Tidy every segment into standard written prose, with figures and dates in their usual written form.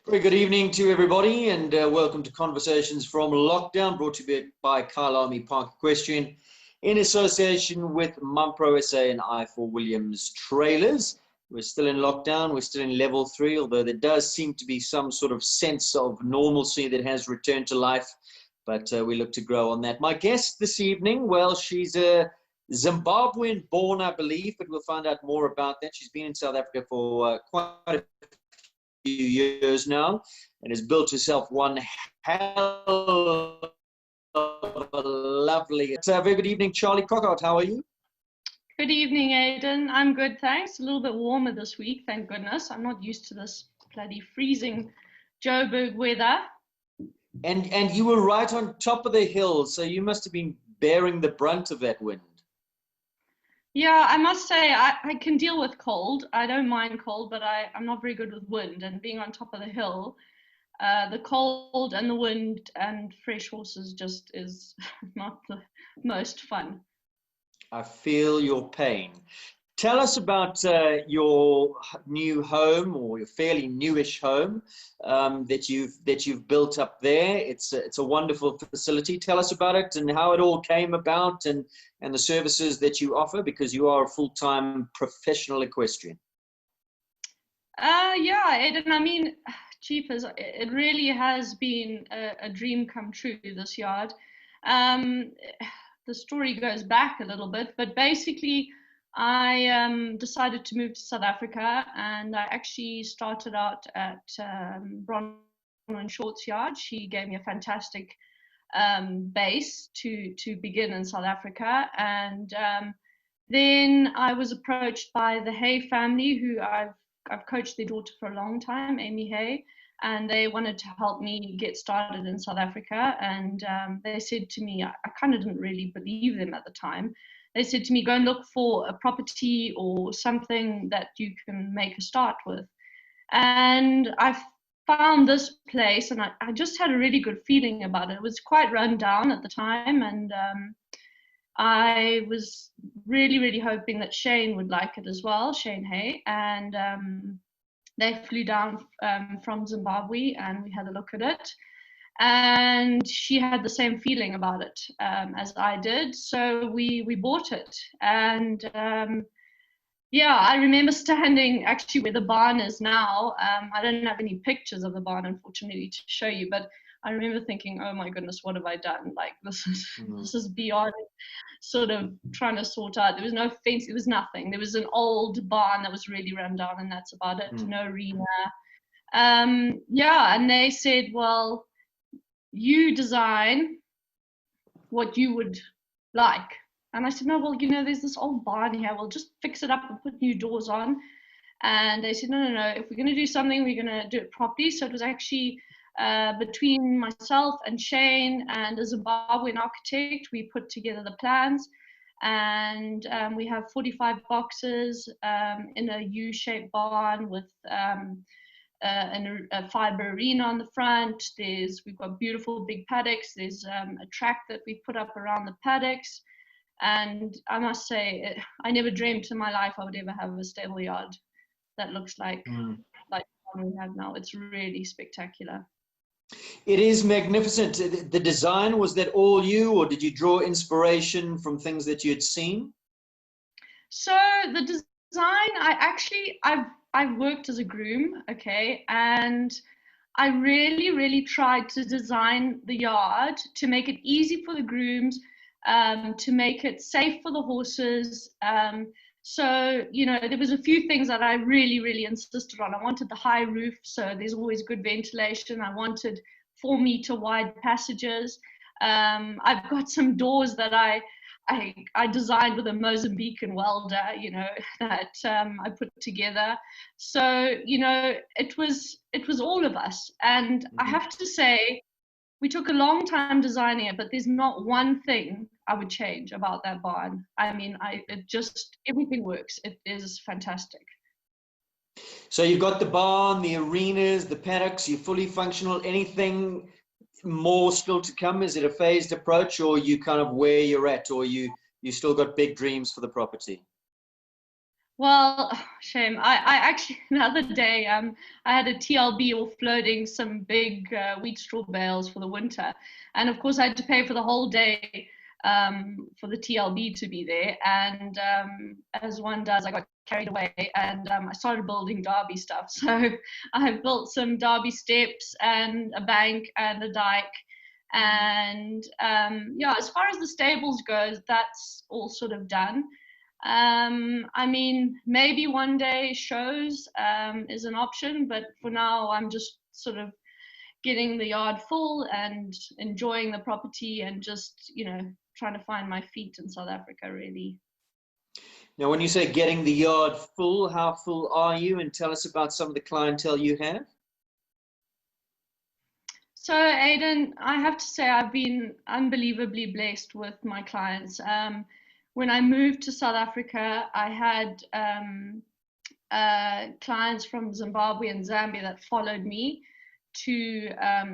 Very good evening to everybody, and welcome to Conversations from Lockdown, brought to you by Kyalami Park Equestrian in association with Mumpro SA and I4 Williams Trailers. We're still in lockdown, we're still in level 3, although there does seem to be some sort of sense of normalcy that has returned to life, but we look to grow on that. My guest this evening, well, she's a Zimbabwean born, I believe, but we'll find out more about that. She's been in South Africa for quite a few years now and has built herself one hell of a lovely. Very good evening, Charley Crockart. How are you? Good evening, Aidan. I'm good, thanks. A little bit warmer this week, thank goodness. I'm not used to this bloody freezing Joburg weather. And you were right on top of the hill, so you must have been bearing the brunt of that wind. Yeah, I must say I can deal with cold. I don't mind cold, but I'm not very good with wind. And being on top of the hill, the cold and the wind and fresh horses just is not the most fun. I feel your pain. Tell us about your new home, or your fairly newish home that you've built up there. It's a wonderful facility. Tell us about it and how it all came about, and the services that you offer, because you are a full-time professional equestrian. Yeah, Aidan, I mean, jeepers, it really has been a dream come true, this yard. The story goes back a little bit, but basically I decided to move to South Africa, and I actually started out at Bronwyn Short's yard. She gave me a fantastic base to begin in South Africa, and then I was approached by the Hay family, who I've coached their daughter for a long time, Amy Hay, and they wanted to help me get started in South Africa. And they said to me, I kind of didn't really believe them at the time. They said to me, go and look for a property or something that you can make a start with. And I found this place, and I just had a really good feeling about it. It was quite run down at the time, and I was really, really hoping that Shane would like it as well, Shane Hay. And they flew down from Zimbabwe, and we had a look at it. And she had the same feeling about it as I did. So we bought it. And yeah, I remember standing actually where the barn is now. I don't have any pictures of the barn, unfortunately, to show you, but I remember thinking, oh my goodness, what have I done? Like, this is beyond sort of trying to sort out. There was no fence, there was nothing. There was an old barn that was really run down, and that's about it. No arena. Yeah, and they said, well, you design what you would like. And I said, no, well, there's this old barn here. We'll just fix it up and put new doors on. And they said, no. If we're going to do something, we're going to do it properly. So it was actually between myself and Shane and a Zimbabwean architect, we put together the plans. And we have 45 boxes in a U-shaped barn with a fiber arena on the front. We've got beautiful big paddocks. There's a track that we put up around the paddocks. And I must say, I never dreamed in my life I would ever have a stable yard that looks like the one we have now. It's really spectacular. It is magnificent. The design, was that all you, or did you draw inspiration from things that you had seen? So the design, I've worked as a groom, okay, and I really, really tried to design the yard to make it easy for the grooms, to make it safe for the horses. So, there was a few things that I really, really insisted on. I wanted the high roof, so there's always good ventilation. I wanted 4-meter wide passages. I've got some doors that I designed with a Mozambican welder, that I put together. So, it was all of us. And I have to say, we took a long time designing it, but there's not one thing I would change about that barn. I mean, everything works. It is fantastic. So you've got the barn, the arenas, the paddocks, you're fully functional. Anything more still to come? Is it a phased approach, or you kind of where you're at, or you still got big dreams for the property? Well, shame. I actually the other day I had a TLB offloading some big wheat straw bales for the winter, and of course I had to pay for the whole day for the TLB to be there. And as one does, I got carried away and I started building derby stuff. So I built some derby steps and a bank and a dike. And yeah, as far as the stables goes, that's all sort of done. I mean, maybe one day shows is an option, but for now, I'm just sort of getting the yard full and enjoying the property and just, trying to find my feet in South Africa, really. Now, when you say getting the yard full, how full are you? And tell us about some of the clientele you have. So, Aidan, I have to say I've been unbelievably blessed with my clients. When I moved to South Africa, I had clients from Zimbabwe and Zambia that followed me to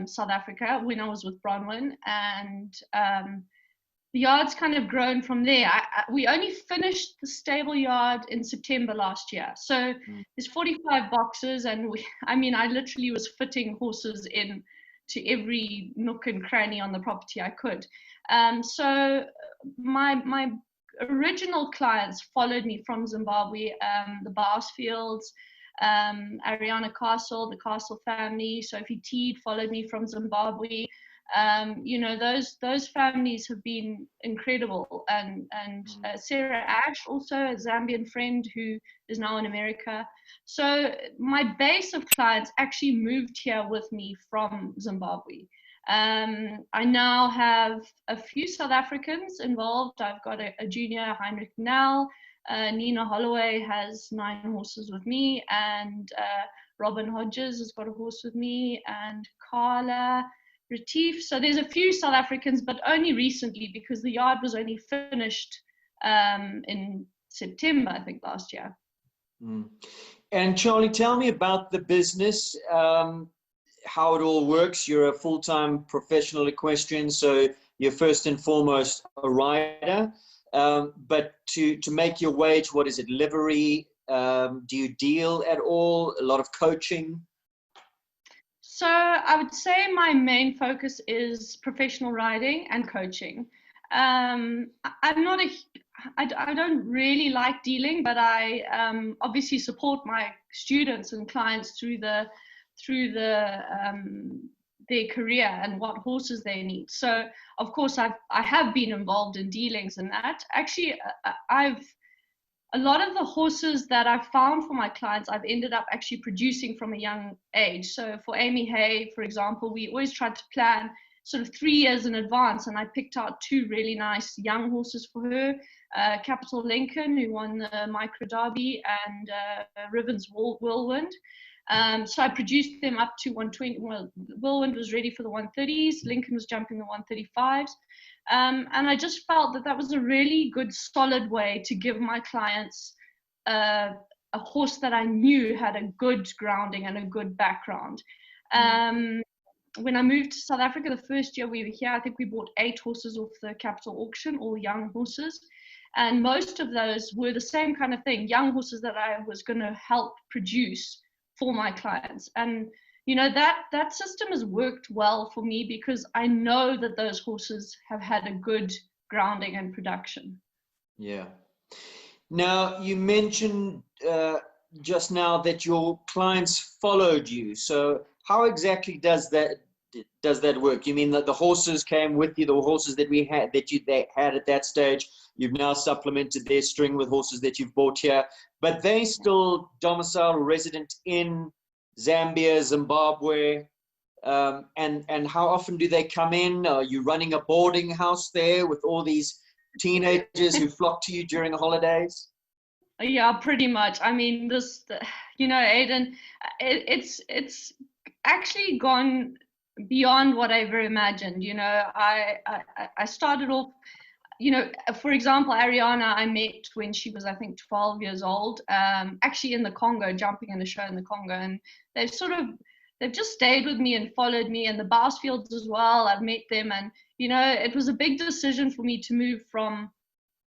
South Africa when I was with Bronwyn, and the yard's kind of grown from there. We only finished the stable yard in September last year, so there's 45 boxes, and I literally was fitting horses in to every nook and cranny on the property I could. So my original clients followed me from Zimbabwe, the Barsfields, Ariana Castle, the Castle family, Sophie Teed followed me from Zimbabwe. Those families have been incredible, and Sarah Ash, also a Zambian friend who is now in America. So my base of clients actually moved here with me from Zimbabwe. I now have a few South Africans involved. I've got a junior, Heinrich Nell. Nina Holloway has 9 horses with me, and Robin Hodges has got a horse with me, and Carla Retief. So there's a few South Africans, but only recently, because the yard was only finished in September, I think, last year. And Charley, tell me about the business, how it all works. You're a full-time professional equestrian, so you're first and foremost a rider. But to make your wage, what is it, livery? Do you deal at all? A lot of coaching? So I would say my main focus is professional riding and coaching. I don't really like dealing, but I obviously support my students and clients through their career and what horses they need. So of course I have been involved in dealings and that. Actually, a lot of the horses that I've found for my clients, I've ended up actually producing from a young age. So for Amy Hay, for example, we always tried to plan sort of 3 years in advance, and I picked out 2 really nice young horses for her. Capital Lincoln, who won the Micro Derby, and Riven's Whirlwind. So I produced them up to 120. Well, Whirlwind was ready for the 130s. Lincoln was jumping the 135s. And I just felt that was a really good, solid way to give my clients a horse that I knew had a good grounding and a good background. When I moved to South Africa, the first year we were here, I think we bought 8 horses off the Capital auction, all young horses. And most of those were the same kind of thing, young horses that I was going to help produce for my clients. And that system has worked well for me, because I know that those horses have had a good grounding and production. Yeah. Now, you mentioned just now that your clients followed you. So how exactly does that work? You mean that the horses came with you, the horses that they had at that stage, you've now supplemented their string with horses that you've bought here, but they still domicile or resident in Zambia, Zimbabwe, and how often do they come in? Are you running a boarding house there with all these teenagers who flock to you during the holidays? Yeah, pretty much. I mean, Aidan, it's actually gone beyond what I ever imagined. I started off, for example, Ariana, I met when she was, I think, 12 years old, actually in the Congo, jumping in a show in the Congo. And they've just stayed with me and followed me, and the Barsfields as well. I've met them, and, it was a big decision for me to move from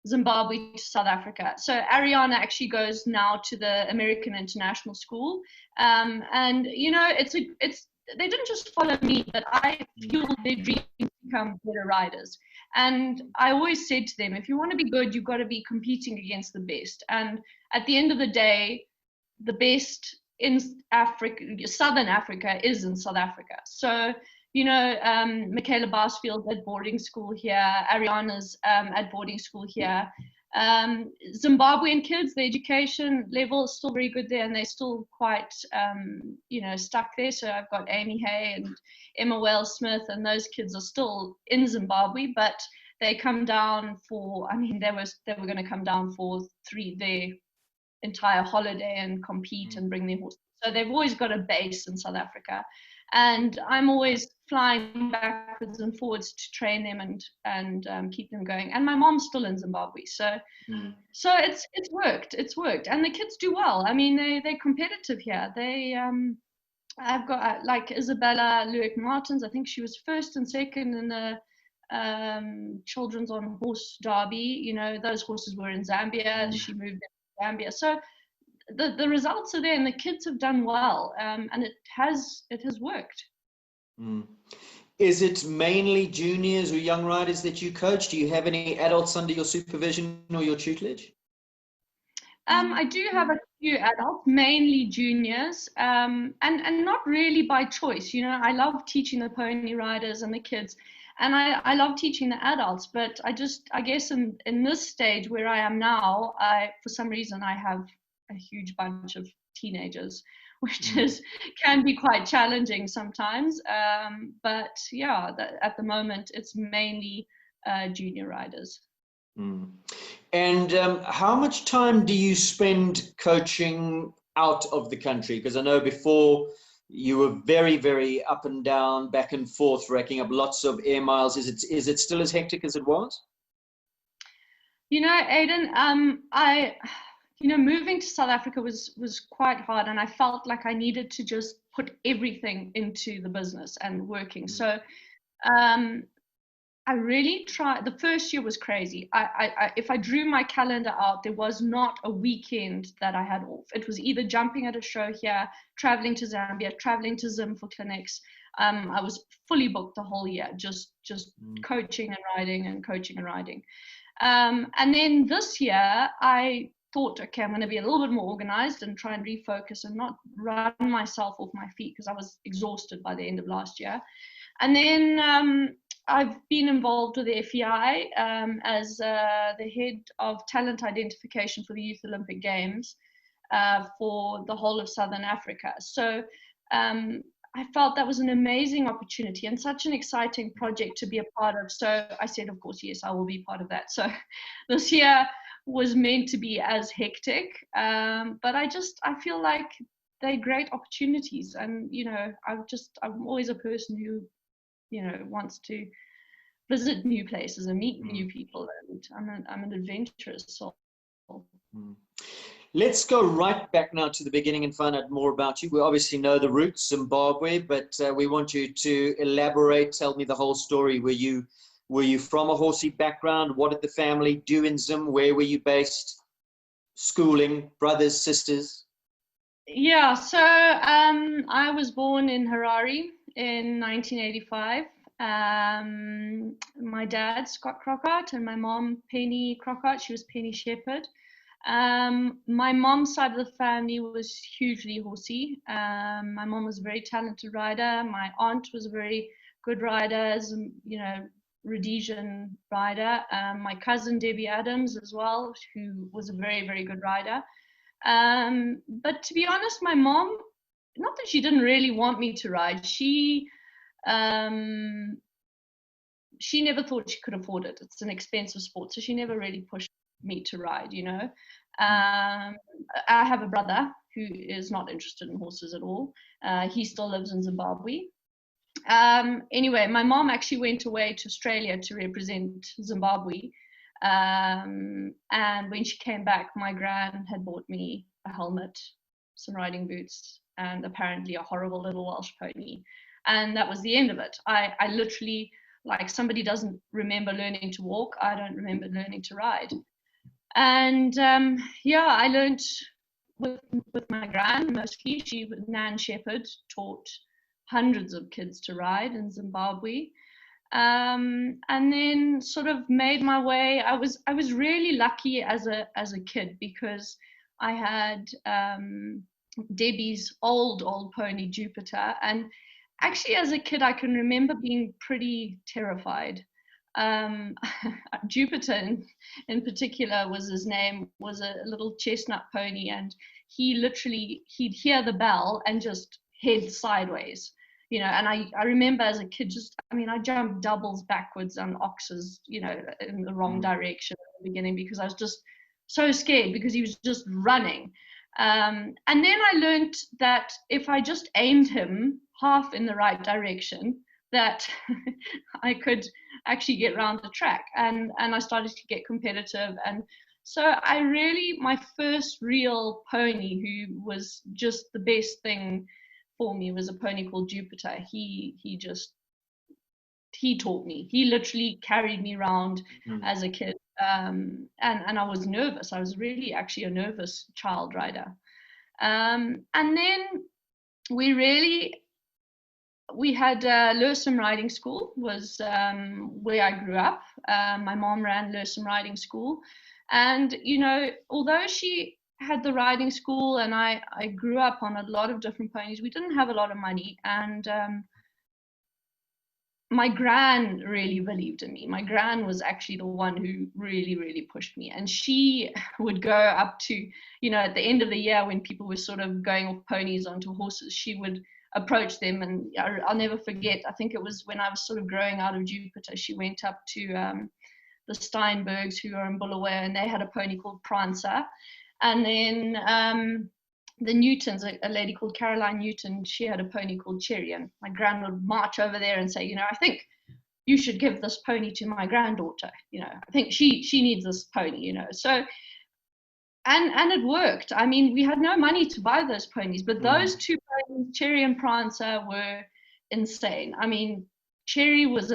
Zimbabwe to South Africa. So Ariana actually goes now to the American International School, and they didn't just follow me, but I fueled their dream to become better riders. And I always said to them, if you want to be good, you've got to be competing against the best. And at the end of the day, the best in Africa, Southern Africa, is in South Africa. So, Michaela Barsfield's at boarding school here, Ariana's at boarding school here. Zimbabwean kids, the education level is still very good there, and they're still quite, stuck there. So I've got Amy Hay and Emma Wells Smith, and those kids are still in Zimbabwe, but they come down for, they were going to come down for their entire holiday and compete and bring their horses. So they've always got a base in South Africa. And I'm always flying backwards and forwards to train them and keep them going. And my mom's still in Zimbabwe, so it's worked, and the kids do well. I mean, they're competitive here. I've got like Isabella Luick Martins. I think she was first and second in the children's on horse derby. Those horses were in Zambia. She moved to Zambia, so the results are there, and the kids have done well, and it has worked. Is it mainly juniors or young riders that you coach? Do you have any adults under your supervision or your tutelage? I do have a few adults, mainly juniors, and not really by choice. I love teaching the pony riders and the kids, and I love teaching the adults, but I guess in this stage where I am now, for some reason I have a huge bunch of teenagers, which can be quite challenging sometimes. But yeah, at the moment it's mainly junior riders. And how much time do you spend coaching out of the country? Because I know before you were very, very up and down, back and forth, racking up lots of air miles. Is it still as hectic as it was? Aidan, moving to South Africa was quite hard, and I felt like I needed to just put everything into the business and working. So I really tried. The first year was crazy. If I drew my calendar out, there was not a weekend that I had off. It was either jumping at a show here, traveling to Zambia, traveling to Zim for clinics. I was fully booked the whole year, just coaching and riding and coaching and riding. And then this year, I thought, okay, I'm going to be a little bit more organized and try and refocus and not run myself off my feet, because I was exhausted by the end of last year. And then I've been involved with the FEI as the head of talent identification for the Youth Olympic Games for the whole of Southern Africa. So I felt that was an amazing opportunity and such an exciting project to be a part of. So I said, of course, yes, I will be part of that. So this year was meant to be as hectic, but I feel like they're great opportunities. And, I'm always a person who, wants to visit new places and meet new people. And I'm an adventurous soul. Let's go right back now to the beginning and find out more about you. We obviously know the roots, Zimbabwe, but we want you to elaborate. Tell me the whole story. Were you from a horsey background? What did the family do in Zim? Where were you based? Schooling, brothers, sisters? Yeah, so I was born in Harare in 1985. My dad, Scott Crockart, and my mom, Penny Crockart. She was Penny Shepherd. My mom's side of the family was hugely horsey. My mom was a very talented rider. My aunt was a very good rider, Rhodesian rider. My cousin Debbie Adams as well, who was a very, very good rider. But to be honest, my mom, not that she didn't really want me to ride, she never thought she could afford it. It's an expensive sport, so she never really pushed me to ride, I have a brother who is not interested in horses at all. He still lives in Zimbabwe. Anyway, my mom actually went away to Australia to represent Zimbabwe. And when she came back, my gran had bought me a helmet, some riding boots, and apparently a horrible little Welsh pony. And that was the end of it. I literally, like, somebody doesn't remember learning to walk, I don't remember learning to ride. And yeah, I learned with my gran mostly. She was Nan Shepherd, taught hundreds of kids to ride in Zimbabwe. And then sort of made my way. I was really lucky as a kid because I had Debbie's old pony Jupiter, and actually as a kid I can remember being pretty terrified. um, Jupiter in particular was his name, was a little chestnut pony, and he'd hear the bell and just head sideways, and I remember as a kid, I jumped doubles backwards on oxes, in the wrong direction at the beginning because I was just so scared because he was just running. And then I learned that if I just aimed him half in the right direction, that I could actually get around the track, and I started to get competitive. And so my first real pony who was just the best thing for me was a pony called Jupiter. He taught me. He literally carried me around as a kid. And I was nervous. I was really actually a nervous child rider. And then we had Lewisham Riding School was where I grew up. My mom ran Lewisham Riding School. And, although she had the riding school and I grew up on a lot of different ponies, we didn't have a lot of money. And my gran really believed in me. My gran was actually the one who really, really pushed me. And she would go up to, at the end of the year when people were sort of going off ponies onto horses, she would approach them. And I'll never forget, I think it was when I was sort of growing out of Jupiter, she went up to the Steinbergs, who are in Bulawayo, and they had a pony called Prancer. And then the Newtons, a lady called Caroline Newton, she had a pony called Cherry, and my gran would march over there and say, I think you should give this pony to my granddaughter. I think she needs this pony. So, and it worked. I mean, we had no money to buy those ponies, but those two ponies, Cherry and Prancer, were insane. I mean, Cherry was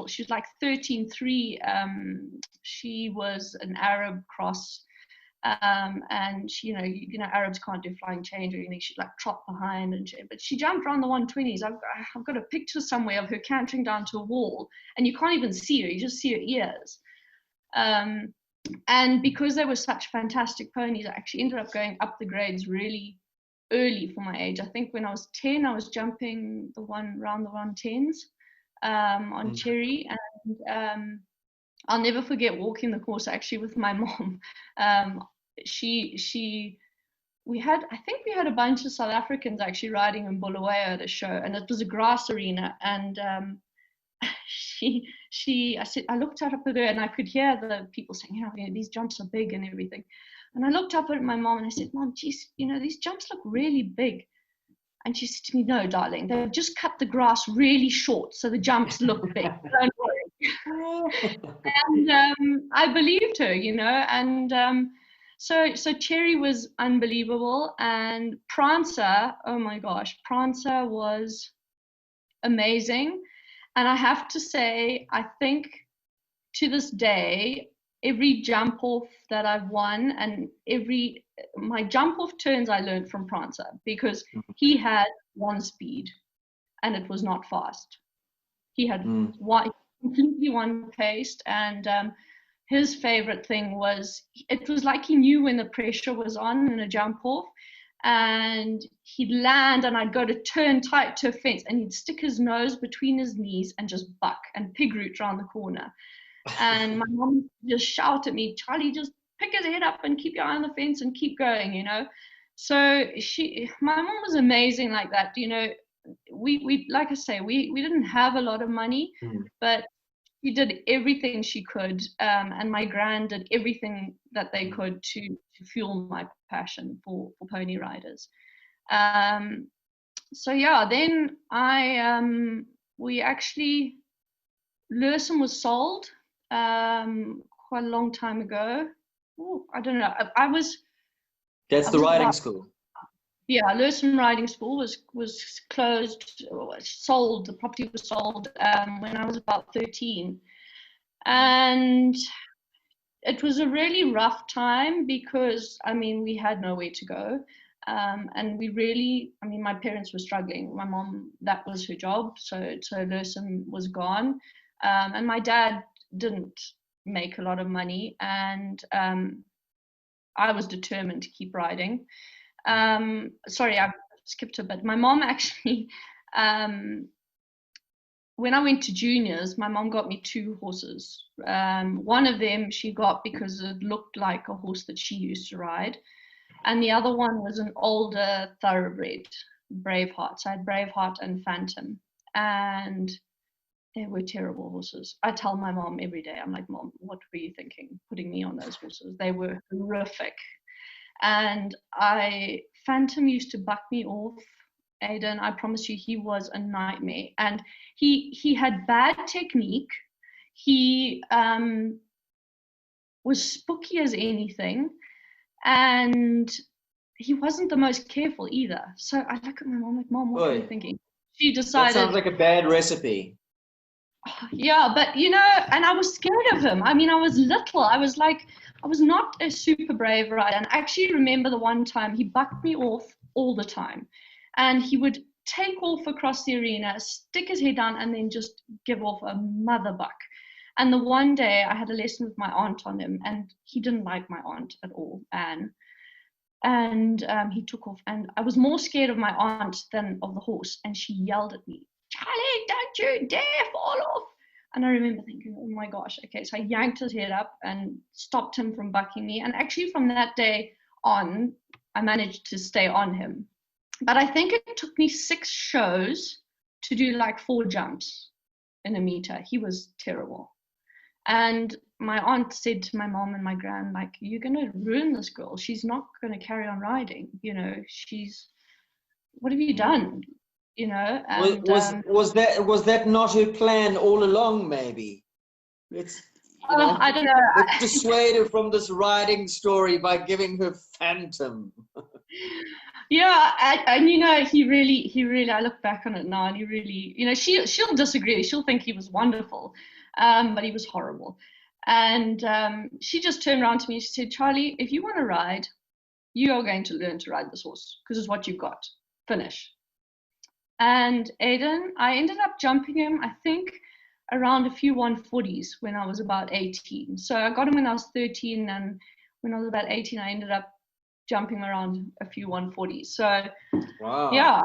she was like 13.3. She was an Arab cross. And she, Arabs can't do flying change or anything. She'd like trot behind, but she jumped around the 120s. I've got a picture somewhere of her cantering down to a wall, and you can't even see her; you just see her ears. And because they were such fantastic ponies, I actually ended up going up the grades really early for my age. I think when I was 10, I was jumping around the 110s on Cherry, and I'll never forget walking the course actually with my mom. We had a bunch of South Africans actually riding in Bulawayo at a show, and it was a grass arena. And I looked up at her, and I could hear the people saying, these jumps are big and everything. And I looked up at my mom and I said, Mom, geez, these jumps look really big. And she said to me, no, darling, they've just cut the grass really short, so the jumps look big. Don't worry. And I believed her, and so Cherry was unbelievable. And Prancer, oh my gosh, Prancer was amazing. And I have to say, I think to this day, every jump off that I've won and my jump off turns I learned from Prancer, because he had one speed and it was not fast. He had completely one-paced, and his favorite thing was, it was like he knew when the pressure was on in a jump off, and he'd land and I'd go to turn tight to a fence and he'd stick his nose between his knees and just buck and pig root around the corner. And my mom just shout at me, Charlie, just pick his head up and keep your eye on the fence and keep going, So my mom was amazing like that. We like I say, we didn't have a lot of money, but she did everything she could, and my gran did everything that they could to fuel my passion for pony riders. So yeah, then Lewisham was sold quite a long time ago. Ooh, I don't know. That's the riding school. Yeah, Lewisham Riding School was closed, sold. The property was sold when I was about 13, and it was a really rough time because, I mean, we had nowhere to go. And we really, I mean, my parents were struggling. My mom, that was her job. So Lursum was gone. And my dad didn't make a lot of money. And I was determined to keep riding. Sorry, I skipped a bit. My mom actually, when I went to juniors, my mom got me 2 horses. One of them she got because it looked like a horse that she used to ride. And the other one was an older thoroughbred, Braveheart. So I had Braveheart and Phantom. And they were terrible horses. I tell my mom every day, I'm like, Mom, what were you thinking putting me on those horses? They were horrific. And Phantom used to buck me off. Aidan, I promise you, he was a nightmare. And he had bad technique. He was spooky as anything. And he wasn't the most careful either. So I look at my mom like, Mom, what are you thinking? She decided. That sounds like a bad recipe. Yeah, but you know, and I was scared of him. I mean, I was little. I was not a super brave rider. And I actually remember the one time he bucked me off all the time. And he would take off across the arena, stick his head down, and then just give off a mother buck. And the one day I had a lesson with my aunt on him, and he didn't like my aunt at all, Anne. And he took off, and I was more scared of my aunt than of the horse. And she yelled at me, Charlie, don't you dare fall off. And I remember thinking, oh my gosh, okay. So I yanked his head up and stopped him from bucking me. And actually from that day on, I managed to stay on him. But I think it took me 6 shows to do like 4 jumps in a meter. He was terrible. And my aunt said to my mom and my gran, like, you're going to ruin this girl. She's not going to carry on riding. You know, what have you done? You know, and was that not her plan all along? Maybe I don't know. Let's dissuade her from this riding story by giving her Phantom. Yeah, and you know, he really. I look back on it now, and he really, you know, she'll disagree. She'll think he was wonderful, but he was horrible. And she just turned around to me and she said, Charlie, if you want to ride, you are going to learn to ride this horse because it's what you've got. Finish. And Aidan, I ended up jumping him, I think, around a few 140s when I was about 18. So I got him when I was 13, and when I was about 18, I ended up jumping around a few 140s. So wow. Yeah,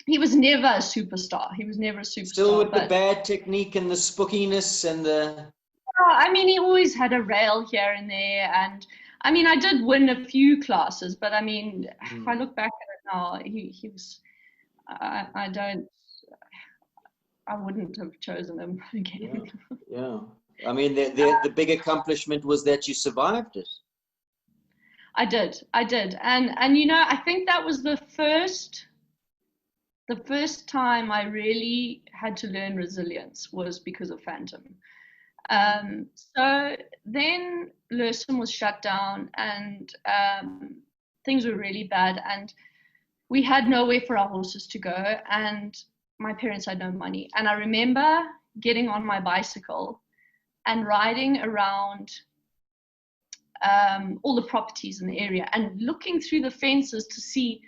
he was never a superstar. He was never a superstar. Still with the bad technique and the spookiness and the... I mean, he always had a rail here and there. And I mean, I did win a few classes, but I mean, if I look back at it now, he was, I wouldn't have chosen him again. Yeah. I mean, the big accomplishment was that you survived it. I did. And you know, I think that was the first time I really had to learn resilience was because of Phantom. So then Lursum was shut down, and things were really bad, and we had nowhere for our horses to go, and my parents had no money. And I remember getting on my bicycle and riding around all the properties in the area and looking through the fences to see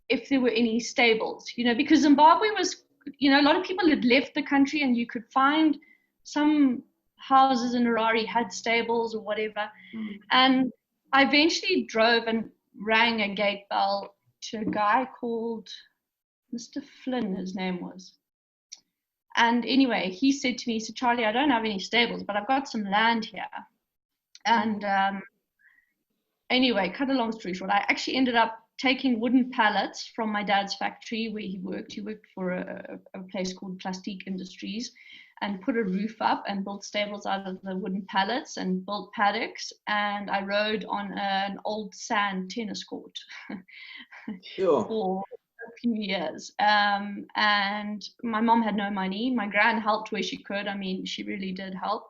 if there were any stables, you know, because Zimbabwe was, you know, a lot of people had left the country, and you could find some houses in Harare had stables or whatever. And I eventually drove and rang a gate bell to a guy called Mr. Flynn, his name was. And anyway, he said to me, he said, Charlie, I don't have any stables, but I've got some land here. And anyway, cut a long story short, I actually ended up taking wooden pallets from my dad's factory where he worked. He worked for a place called Plastic Industries, and put a roof up and built stables out of the wooden pallets and built paddocks. And I rode on an old sand tennis court for a few years. And my mom had no money. My gran helped where she could. I mean, she really did help.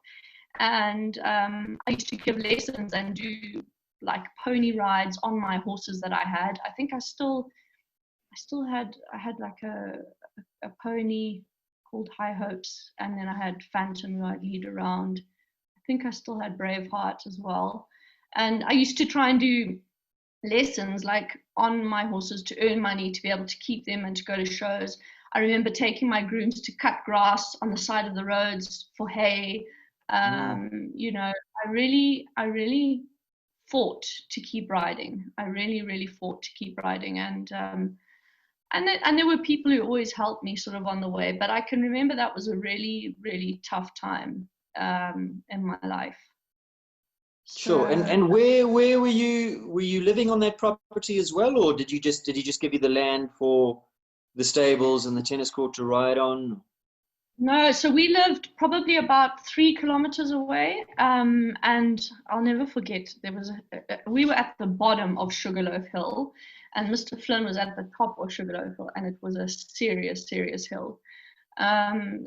And I used to give lessons and do like pony rides on my horses that I had. I think I had like a pony called High Hopes, and then I had Phantom who I'd lead around. I think I still had brave heart as well. And I used to try and do lessons like on my horses to earn money to be able to keep them and to go to shows. I remember taking my grooms to cut grass on the side of the roads for hay. You know, I really fought to keep riding. I really fought to keep riding, and there were people who always helped me sort of on the way. But I can remember that was a really tough time in my life. Sure. And where were you living on that property as well, or did he just give you the land for the stables and the tennis court to ride on? No, so we lived probably about 3 kilometers away, and I'll never forget, we were at the bottom of Sugarloaf Hill, and Mr. Flynn was at the top of Sugarloaf Hill, and it was a serious hill.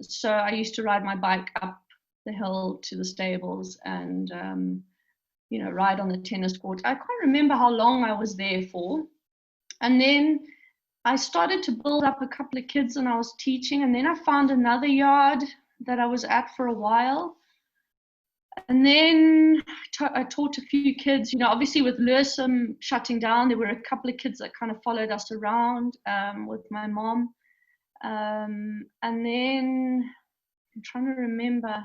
So I used to ride my bike up the hill to the stables and you know, ride on the tennis court. I can't remember how long I was there for, and then I started to build up a couple of kids and I was teaching, and then I found another yard that I was at for a while. And then I taught a few kids, you know, obviously with Lersum shutting down, there were a couple of kids that kind of followed us around with my mom. And then I'm trying to remember.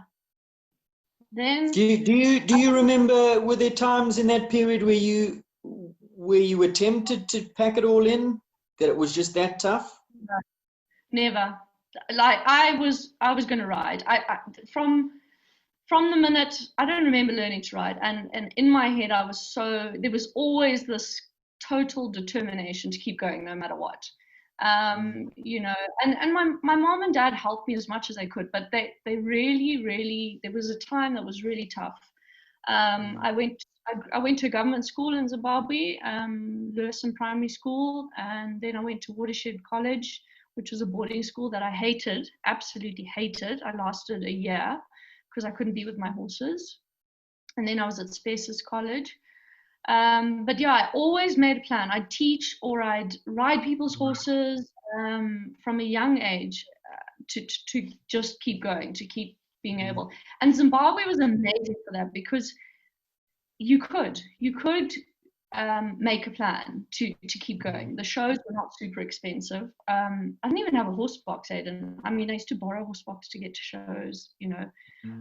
Then do you remember, were there times in that period where you were tempted to pack it all in? That it was just that tough? Never. Like I was going to ride. I from the minute, I don't remember learning to ride, and in my head there was always this total determination to keep going no matter what. You know, and my mom and dad helped me as much as they could, but they really, there was a time that was really tough. I went to a government school in Zimbabwe, Lersum Primary School, and then I went to Watershed College, which was a boarding school that I hated, absolutely hated. I lasted a year because I couldn't be with my horses. And then I was at Spaces College. But yeah, I always made a plan. I'd teach or I'd ride people's horses from a young age to just keep going, to keep being able. And Zimbabwe was amazing for that because you could make a plan to keep going. The shows were not super expensive. I didn't even have a horse box, Aidan. I mean, I used to borrow a horse box to get to shows, you know.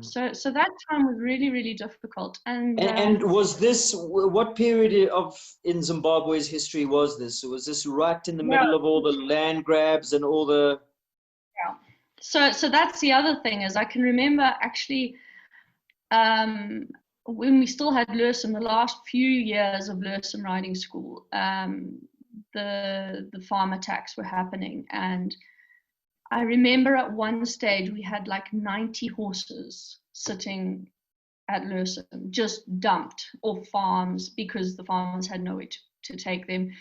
So that time was really difficult. And was this, what period in Zimbabwe's history was this? Was this right in the middle of all the land grabs and all the? Yeah. So that's the other thing, is I can remember actually when we still had Lersum, the last few years of Lersum riding school, the farm attacks were happening. And I remember at one stage we had like 90 horses sitting at Lersum, just dumped off farms because the farmers had nowhere to take them.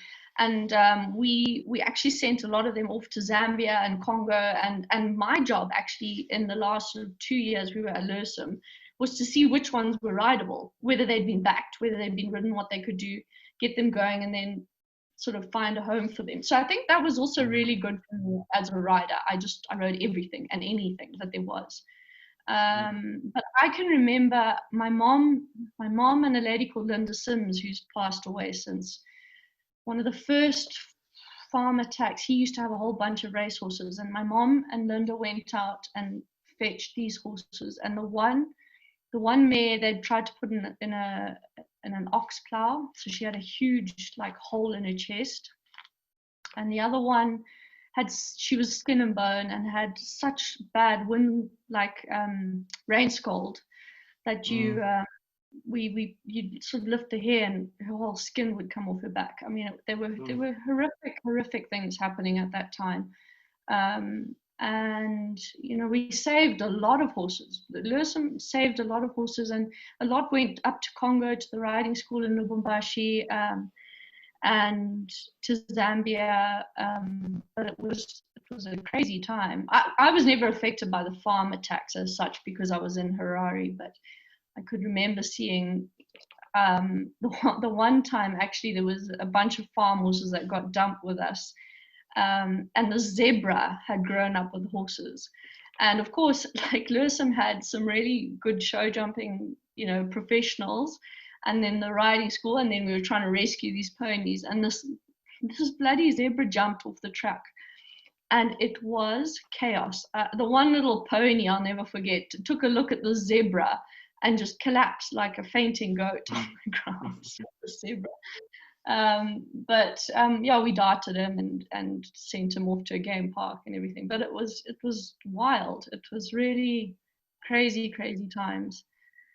And we actually sent a lot of them off to Zambia and Congo. And my job actually in the last 2 years we were at Lersum was to see which ones were rideable, whether they'd been backed, whether they'd been ridden, what they could do, get them going, and then sort of find a home for them. So I think that was also really good for me as a rider. I rode everything and anything that there was. But I can remember my mom and a lady called Linda Sims, who's passed away since, one of the first farm attacks, he used to have a whole bunch of racehorses, and my mom and Linda went out and fetched these horses. And the one mare they'd tried to put in an ox plow, so she had a huge like hole in her chest, and the other one she was skin and bone and had such bad wind, like rain scald, that you'd sort of lift the hair and her whole skin would come off her back. I mean, there were horrific things happening at that time. And you know, we saved a lot of horses. Lersum saved a lot of horses, and a lot went up to Congo to the riding school in Lubumbashi, and to Zambia. But it was a crazy time. I was never affected by the farm attacks as such because I was in Harare, but I could remember seeing the one time actually there was a bunch of farm horses that got dumped with us. And the zebra had grown up with horses, And of course, like Lewisam had some really good show jumping, professionals, and then the riding school, and then we were trying to rescue these ponies, and this bloody zebra jumped off the track, and it was chaos. The one little pony, I'll never forget, took a look at the zebra and just collapsed like a fainting goat on the ground. The zebra. Yeah, we darted him and sent him off to a game park and everything. But it was wild. It was really crazy times.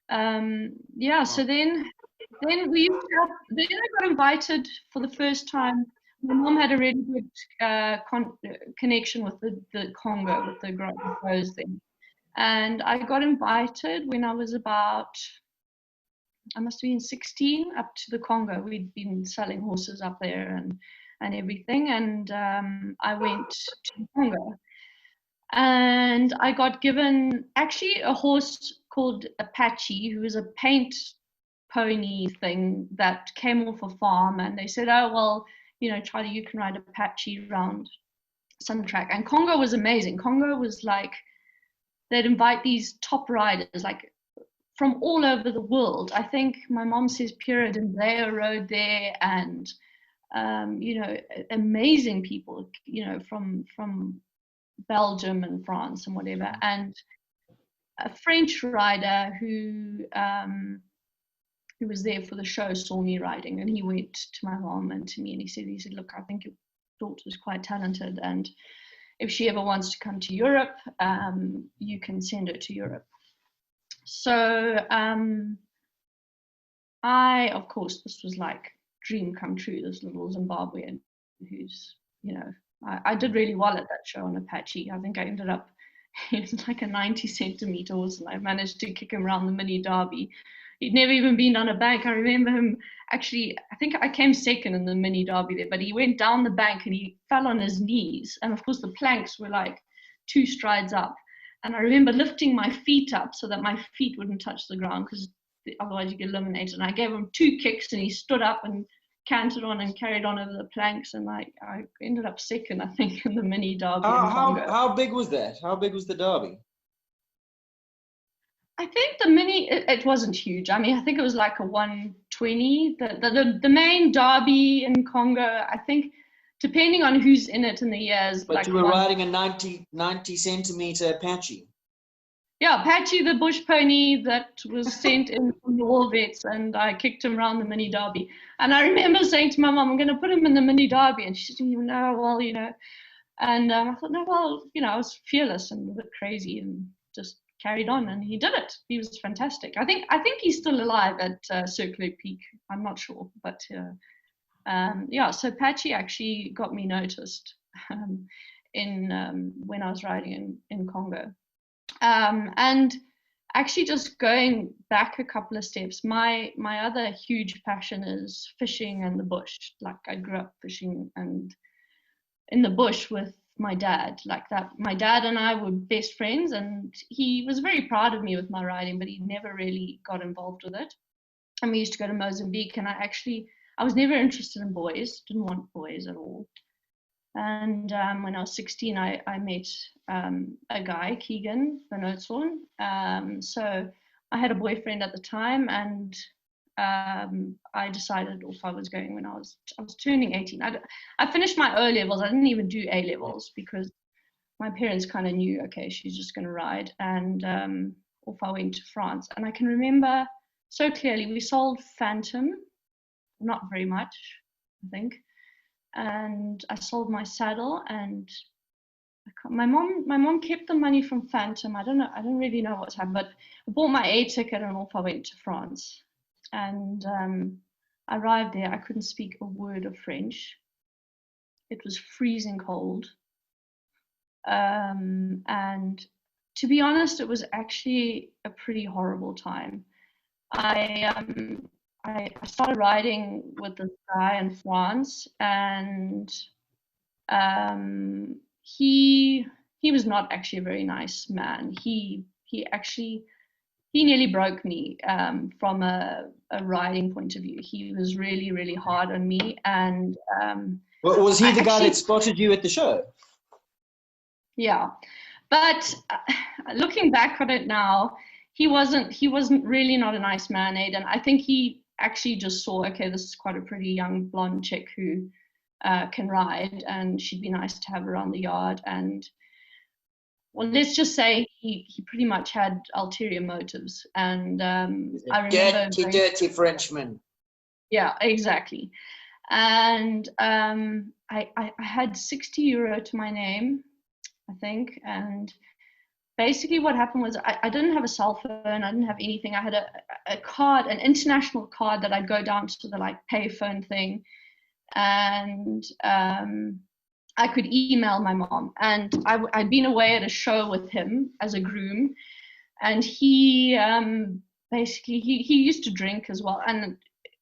Yeah. So then I got invited for the first time. My mom had a really good connection with the Congo, with the grows thing, and I got invited when I was about, I must have been 16, up to the Congo. We'd been selling horses up there and everything, and I went to the Congo, and I got given actually a horse called Apache, who was a paint pony thing that came off a farm, and they said, oh well, Charlie, you can ride Apache around some track. And Congo was amazing. Congo was like, they'd invite these top riders like from all over the world. I think my mom says Pierre Dembele rode there, and amazing people, from Belgium and France and whatever. And a French rider who was there for the show saw me riding, and he went to my mom and to me, and he said, look, I think your daughter's quite talented, and if she ever wants to come to Europe, you can send her to Europe. So of course, this was like dream come true, this little Zimbabwean who's, I did really well at that show on Apache. I think I ended up, he was like a 90 centimeter horse, and I managed to kick him around the mini derby. He'd never even been on a bank. I remember him actually, I think I came second in the mini derby there, but he went down the bank and he fell on his knees. And of course the planks were like 2 strides up. And I remember lifting my feet up so that my feet wouldn't touch the ground, because otherwise you get eliminated. And I gave him 2 kicks and he stood up and cantered on and carried on over the planks. And I ended up second, I think, in the mini derby in Congo. How big was that? How big was the derby? I think the mini, it wasn't huge. I mean, I think it was like a 120. The main derby in Congo, I think, depending on who's in it in the years. But like you were riding a 90 centimeter Apache. Yeah, Apache, the bush pony that was sent in from the war vets, and I kicked him around the mini derby. And I remember saying to my mom, I'm going to put him in the mini derby. And she said, no, well, And I thought, no, well, I was fearless and a bit crazy and just carried on, and he did it. He was fantastic. I think he's still alive at Circular Peak. I'm not sure, but yeah. So Apache actually got me noticed in when I was riding in Congo, and actually just going back a couple of steps. My other huge passion is fishing and the bush. Like I grew up fishing and in the bush with my dad, like that. My dad and I were best friends, and he was very proud of me with my riding, but he never really got involved with it. And we used to go to Mozambique, and I was never interested in boys, didn't want boys at all. And when I was 16, I met a guy, Keegan Van Oudtshoorn. So I had a boyfriend at the time, and I decided if I was going when I was turning 18. I finished my O levels. I didn't even do A levels because my parents kind of knew, okay, she's just going to ride. And off I went to France. And I can remember so clearly, we sold Phantom, not very much, I think. And I sold my saddle, and my mom kept the money from Phantom. I don't really know what's happened, but I bought my A ticket and off I went to France. And I arrived there. I couldn't speak a word of French. It was freezing cold. And to be honest, it was actually a pretty horrible time. I started riding with this guy in France, and he was not actually a very nice man. He nearly broke me from a riding point of view. He was really, really hard on me. And was he the guy that spotted you at the show? Yeah. But looking back on it now, he wasn't really not a nice man, Aidan. I think he actually just saw, okay, this is quite a pretty young blonde chick who can ride, and she'd be nice to have around the yard. And well, let's just say he pretty much had ulterior motives. And I remember dirty Frenchman. Yeah, exactly. And I had 60 euro to my name, I think. And basically what happened was I didn't have a cell phone. I didn't have anything. I had a card, an international card that I'd go down to the like payphone thing. And I could email my mom. And I'd been away at a show with him as a groom. And he basically, he used to drink as well. And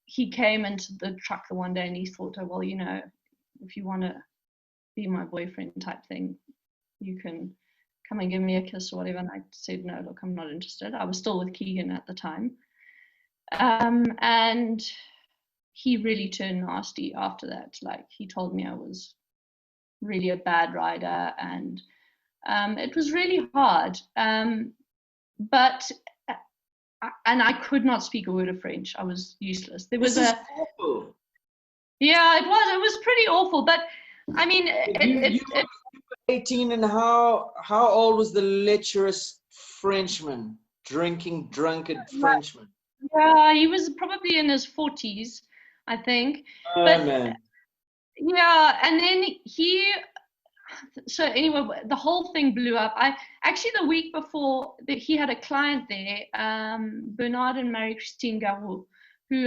he came into the truck the one day and he thought, oh, well, you know, if you want to be my boyfriend type thing, you can come and give me a kiss or whatever. And I said, no, look, I'm not interested. I was still with Keegan at the time. And he really turned nasty after that. Like, he told me I was really a bad rider, and it was really hard. But and I could not speak a word of French. I was useless. There was awful. Yeah, it was pretty awful. But I mean, you were 18, and how old was the lecherous Frenchman, drinking drunken Frenchman? Yeah, he was probably in his 40s, I think. Oh, but man. Yeah, and then so anyway, the whole thing blew up. I actually, the week before, he had a client there, Bernard and Marie-Christine Garou, who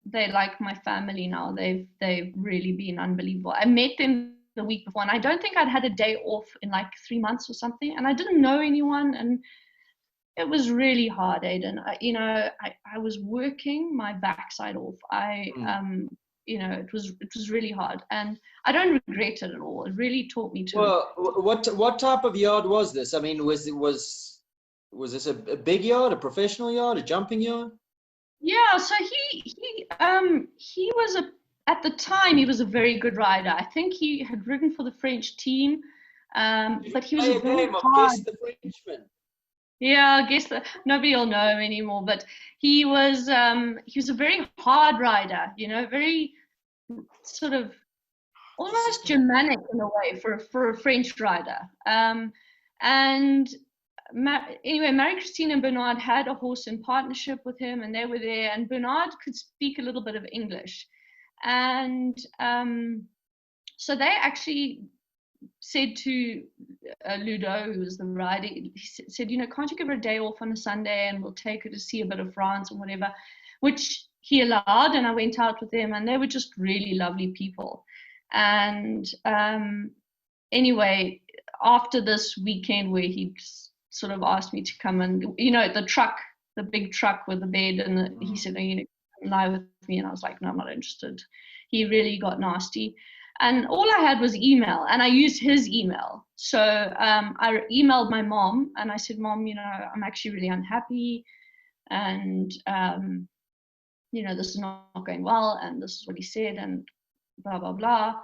they're like my family now. They've really been unbelievable. I met them the week before, and I don't think I'd had a day off in like 3 months or something, and I didn't know anyone, and it was really hard, Aidan. I was working my backside off. It was really hard, and I don't regret it at all. It really taught me to. Well, what type of yard was this? I mean, was this a big yard, a professional yard, a jumping yard? Yeah, so he was at the time he was a very good rider. I think he had ridden for the French team, but he was a very hard. The Frenchman. Yeah, I guess that nobody will know anymore. But he was a very hard rider. Very sort of almost Germanic in a way for a French rider. And anyway, Marie-Christine and Bernard had a horse in partnership with him, and they were there. And Bernard could speak a little bit of English, and so they actually said to Ludo, who was the rider, he said, can't you give her a day off on a Sunday and we'll take her to see a bit of France and whatever, which he allowed. And I went out with them, and they were just really lovely people. And anyway, after this weekend where he sort of asked me to come and, the big truck with the bed, and he said, lie with me. And I was like, no, I'm not interested. He really got nasty. And all I had was email, and I used his email. So I emailed my mom, and I said, Mom, I'm actually really unhappy, and this is not going well, and this is what he said, and blah, blah, blah.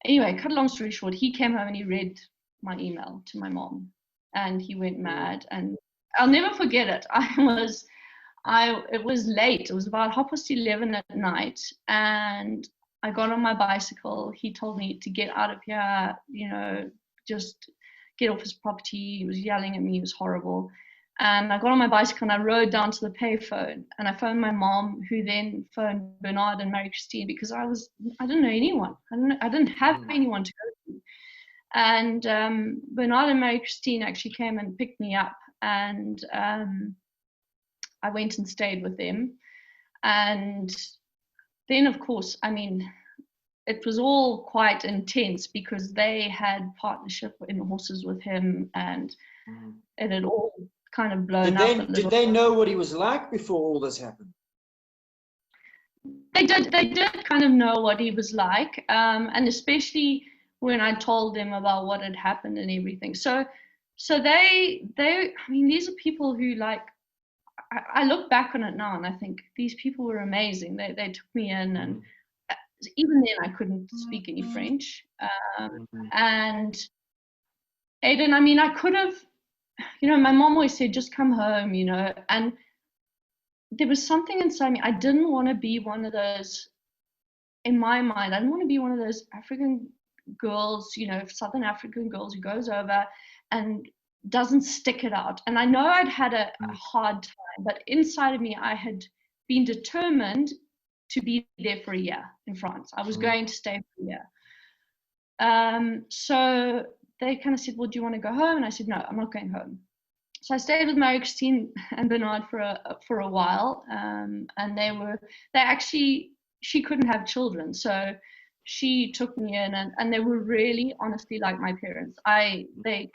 Anyway, cut a long story short, he came home and he read my email to my mom, and he went mad. And I'll never forget it. It was late. It was about 11:30 at night, and I got on my bicycle. He told me to get out of here, just get off his property. He was yelling at me. It was horrible. And I got on my bicycle and I rode down to the payphone, and I phoned my mom, who then phoned Bernard and Marie-Christine, because I didn't know anyone. I didn't have anyone to go to. And Bernard and Marie-Christine actually came and picked me up, and I went and stayed with them. And then, of course, it was all quite intense because they had partnership in horses with him, and it had all kind of blown up a little. Did they know what he was like before all this happened? They did kind of know what he was like, and especially when I told them about what had happened and everything. So they these are people who, like, I look back on it now and I think these people were amazing. They took me in, and even then I couldn't speak any French, and Aiden, I mean, I could have, my mom always said, just come home, and there was something inside me. I didn't want to be one of those, in my mind, I didn't want to be one of those African girls, Southern African girls who goes over and doesn't stick it out. And I know I'd had a hard time, but inside of me, I had been determined to be there for a year in France. I was going to stay for a year. So they kind of said, well, do you want to go home? And I said, no, I'm not going home. So I stayed with Marie-Christine and Bernard for a while. And she couldn't have children. So she took me in, and they were really honestly like my parents. I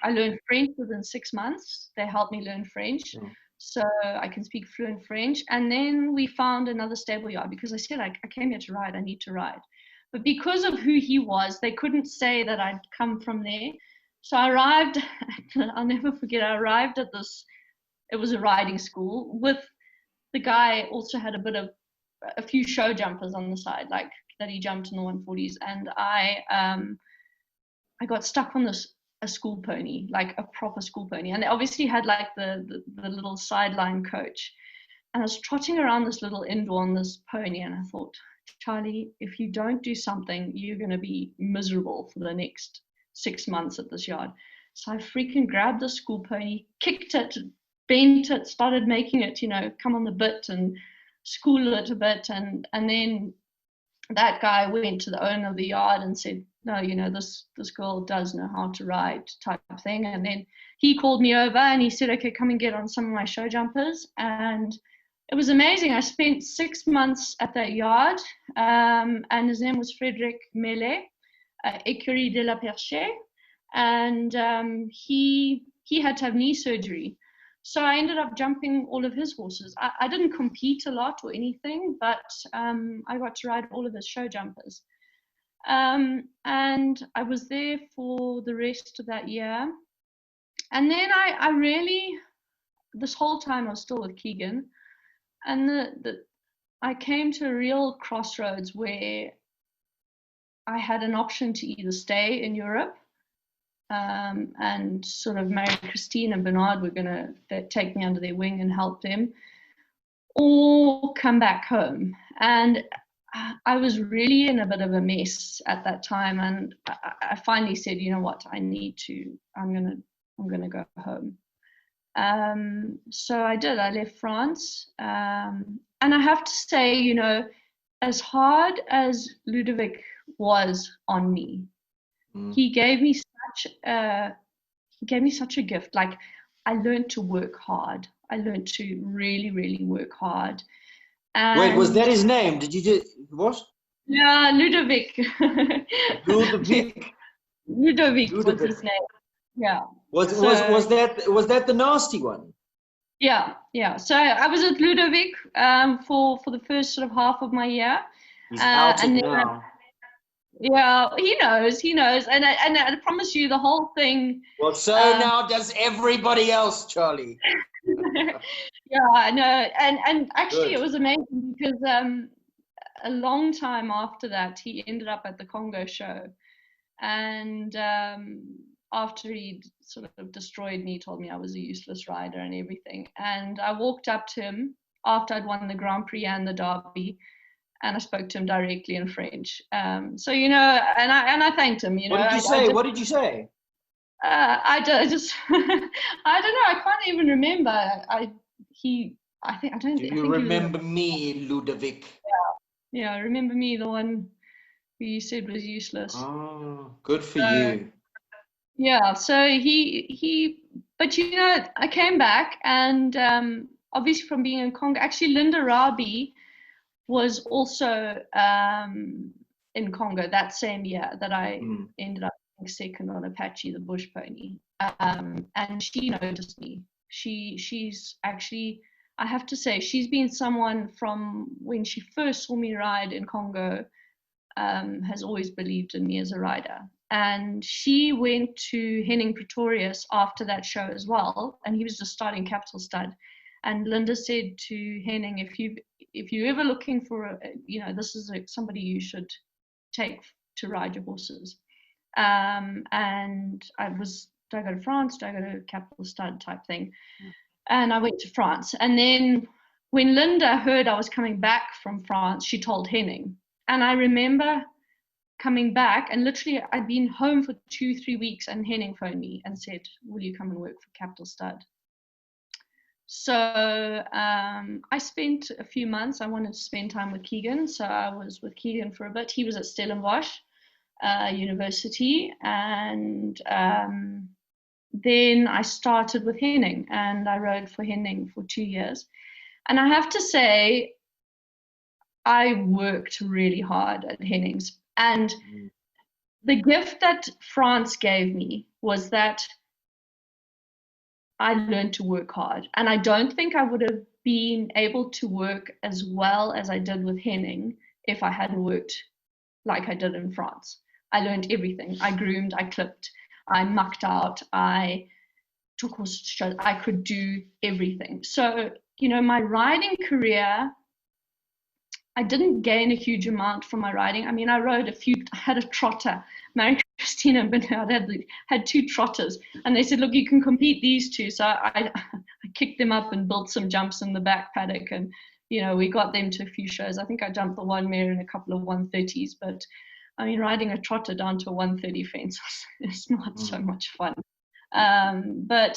learned French within 6 months. They helped me learn French. So I can speak fluent French. And then we found another stable yard because I said, I came here to ride, I need to ride. But because of who he was, they couldn't say that I'd come from there. So I arrived, I'll never forget, I arrived at it was a riding school with the guy also had a few show jumpers on the side, like that he jumped in the 140s. And I got stuck on a school pony, like a proper school pony. And they obviously had like the little sideline coach. And I was trotting around this little indoor on this pony. And I thought, Charlie, if you don't do something, you're going to be miserable for the next 6 months at this yard. So I freaking grabbed the school pony, kicked it, bent it, started making it, come on the bit and school it a bit. And then that guy went to the owner of the yard and said, no, this girl does know how to ride, type of thing. And then he called me over and he said, okay, come and get on some of my show jumpers. And it was amazing. I spent 6 months at that yard, and his name was Frédéric Mellet, Écurie de la Perche, and he had to have knee surgery. So I ended up jumping all of his horses. I didn't compete a lot or anything, but I got to ride all of his show jumpers. And I was there for the rest of that year. And then I really, this whole time I was still with Keegan, and I came to a real crossroads where I had an option to either stay in Europe and sort of Marie-Christine and Bernard were going to take me under their wing and help them, or come back home. And I was really in a bit of a mess at that time, and I finally said, you know what, I'm gonna go home. So I did. I left France, and I have to say, as hard as Ludovic was on me, he gave me such a gift. Like, I learned to work hard. I learned to really, really work hard. And wait, was that his name? Did you just what? Yeah, Ludovic. Ludovic. Ludovic was his name. Yeah. Was that the nasty one? Yeah. So I was at Ludovic for the first sort of half of my year. He's outed now. Yeah, he knows, and I promise you, the whole thing. Well, so now does everybody else, Charlie. Yeah, I know, and actually, Good. It was amazing because a long time after that, he ended up at the Congo show, and after he'd sort of destroyed me, he told me I was a useless rider and everything. And I walked up to him after I'd won the Grand Prix and the Derby, and I spoke to him directly in French. So and I thanked him. What did you say? What did you say? I just I don't know. I can't even remember. I don't. Do you remember me, Ludovic? Yeah, remember me, the one who you said was useless. Oh, good for you. Yeah, so but I came back, and obviously from being in Congo, actually Linda Rabi was also in Congo that same year that I ended up second on Apache, the bush pony, and she noticed me. She's actually, I have to say, she's been someone from when she first saw me ride in Congo, has always believed in me as a rider. And she went to Henning Pretorius after that show as well, and he was just starting Capital Stud. And Linda said to Henning, if you're ever looking for this is somebody you should take to ride your horses. And I was do I go to France? Do I go to Capital Stud type thing? And I went to France. And then when Linda heard I was coming back from France, she told Henning. And I remember coming back, and literally I'd been home for 2-3 weeks, and Henning phoned me and said, will you come and work for Capital Stud? So I spent a few months. I wanted to spend time with Keegan, so I was with Keegan for a bit. He was at Stellenbosch University, and then I started with Henning, and I rode for Henning for 2 years. And I have to say, I worked really hard at Henning's. And the gift that France gave me was that I learned to work hard. And I don't think I would have been able to work as well as I did with Henning if I hadn't worked like I did in France. I learned everything. I groomed, I clipped, I mucked out, I took horses to shows. I could do everything. So, you know, my riding career, I didn't gain a huge amount from my riding. I mean, I rode I had a trotter. Mary Christina and Bernard had 2 trotters, and they said, look, you can compete these 2. So I kicked them up and built some jumps in the back paddock, and, you know, we got them to a few shows. I think I jumped the one mare in a couple of 130s, but I mean, riding a trotter down to a 130 fence is not so much fun. But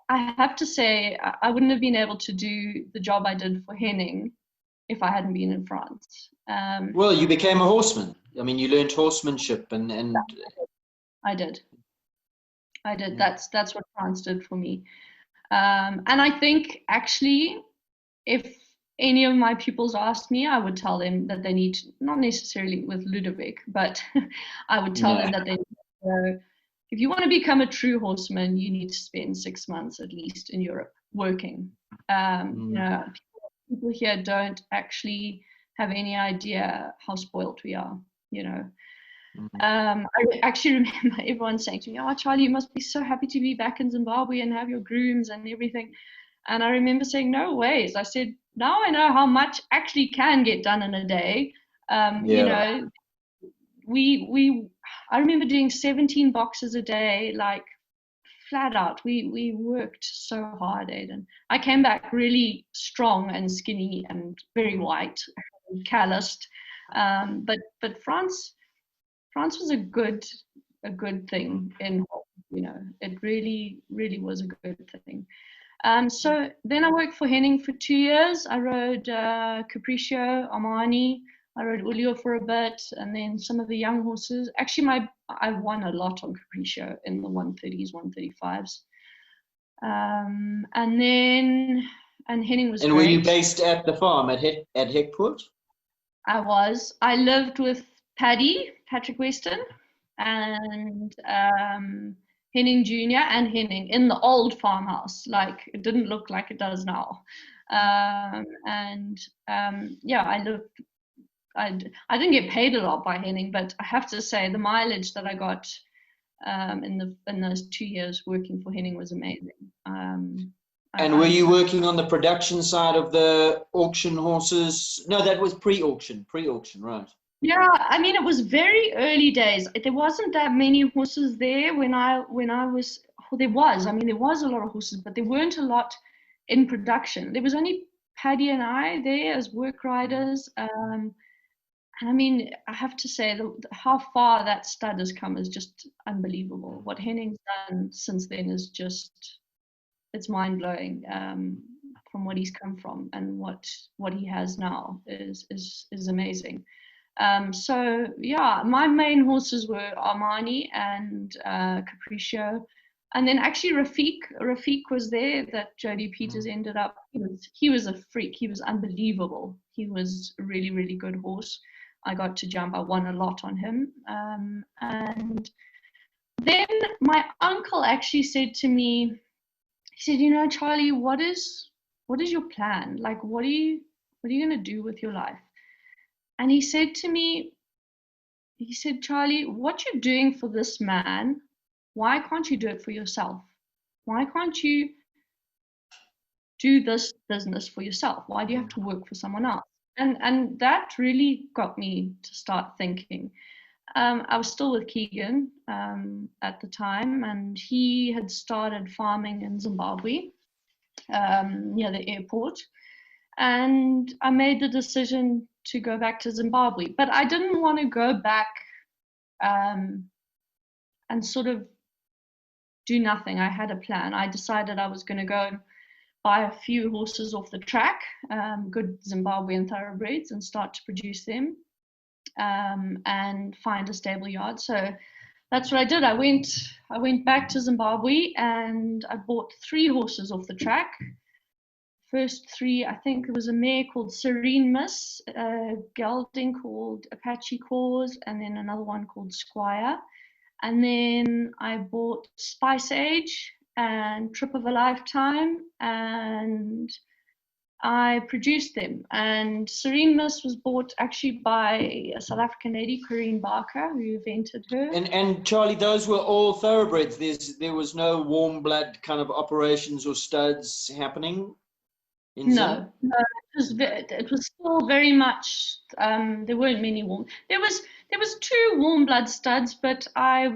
I have to say, I wouldn't have been able to do the job I did for Henning if I hadn't been in France. Well, you became a horseman. I mean, you learned horsemanship, and I did. Yeah. That's what France did for me. And I think actually, if any of my pupils asked me, I would tell them that they need, not necessarily with Ludovic, but I would tell them that they need, if you want to become a true horseman, you need to spend 6 months at least in Europe working. You know, people here don't actually have any idea how spoiled we are, you know. I actually remember everyone saying to me, oh, Charlie, you must be so happy to be back in Zimbabwe and have your grooms and everything. And I remember saying, no ways. I said, now I know how much actually can get done in a day. You know, I remember doing 17 boxes a day, like flat out. We worked so hard, Aidan. I came back really strong and skinny and very white, and calloused. But France was a good thing in, you know, it really was a good thing. So then I worked for Henning for 2 years. I rode Capriccio, Armani. I rode Ulio for a bit, and then some of the young horses. Actually, I won a lot on Capriccio in the 130s, 135s. And Henning was great. And were you based at the farm at Heckport? I was. I lived with Patrick Weston, and Henning Jr. and Henning in the old farmhouse. Like, it didn't look like it does now. Yeah, I didn't get paid a lot by Henning, but I have to say the mileage that I got in those 2 years working for Henning was amazing. And were you working on the production side of the auction horses? No, that was pre-auction, right? Yeah, I mean, it was very early days. There wasn't that many horses there when I was. Well, there was. I mean, there was a lot of horses, but there weren't a lot in production. There was only Paddy and I there as work riders. And I mean, I have to say, how far that stud has come is just unbelievable. What Henning's done since then is just, it's mind-blowing. From what he's come from and what he has now is amazing. So yeah, my main horses were Armani and Capriccio, and then actually Rafiq was there that Jody Peters ended up. He was a freak. He was unbelievable. He was a really, really good horse. I got to jump. I won a lot on him. And then my uncle actually said to me, he said, you know, Charlie, what is your plan? Like, what are you going to do with your life? And he said to me, he said, Charlie, what you're doing for this man, why can't you do it for yourself? Why can't you do this business for yourself? Why do you have to work for someone else? And that really got me to start thinking. I was still with Keegan at the time, and he had started farming in Zimbabwe near the airport. And I made the decision to go back to Zimbabwe, but I didn't want to go back and sort of do nothing. I had a plan. I decided I was going to go and buy a few horses off the track, good Zimbabwean thoroughbreds, and start to produce them and find a stable yard. So that's what I did. I went back to Zimbabwe and I bought 3 horses off the track. First 3, I think there was a mare called Serene Miss, a gelding called Apache Cause, and then another one called Squire. And then I bought Spice Age and Trip of a Lifetime, and I produced them. And Serene Miss was bought actually by a South African lady, Corinne Barker, who invented her. And Charlie, those were all thoroughbreds. There was no warm blood kind of operations or studs happening? No, it was still very much, there weren't many warm. There was 2 warm blood studs, but I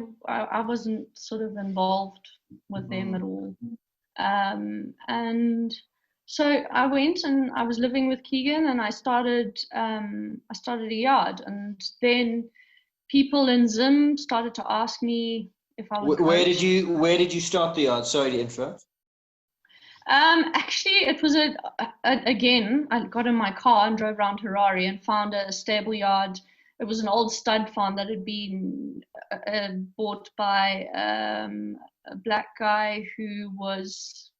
wasn't sort of involved with them at all. And so I went and I was living with Keegan, and I started a yard, and then people in Zim started to ask me if I would. Where did you start the yard? Sorry to interrupt. Actually, it was again, I got in my car and drove around Harare and found a stable yard. It was an old stud farm that had been bought by a black guy who was,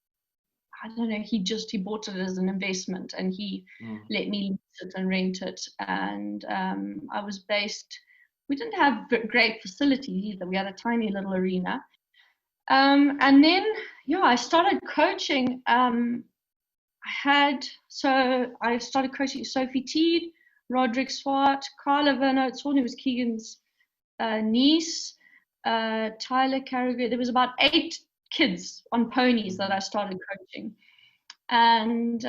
I don't know, he bought it as an investment, and he let me lease it and rent it. And I was based, we didn't have great facilities either. We had a tiny little arena. And then, I started coaching. I started coaching Sophie Teed, Roderick Swart, Carla Vernootson, who was Keegan's niece, Tyler Carragher. There was about 8 kids on ponies that I started coaching. And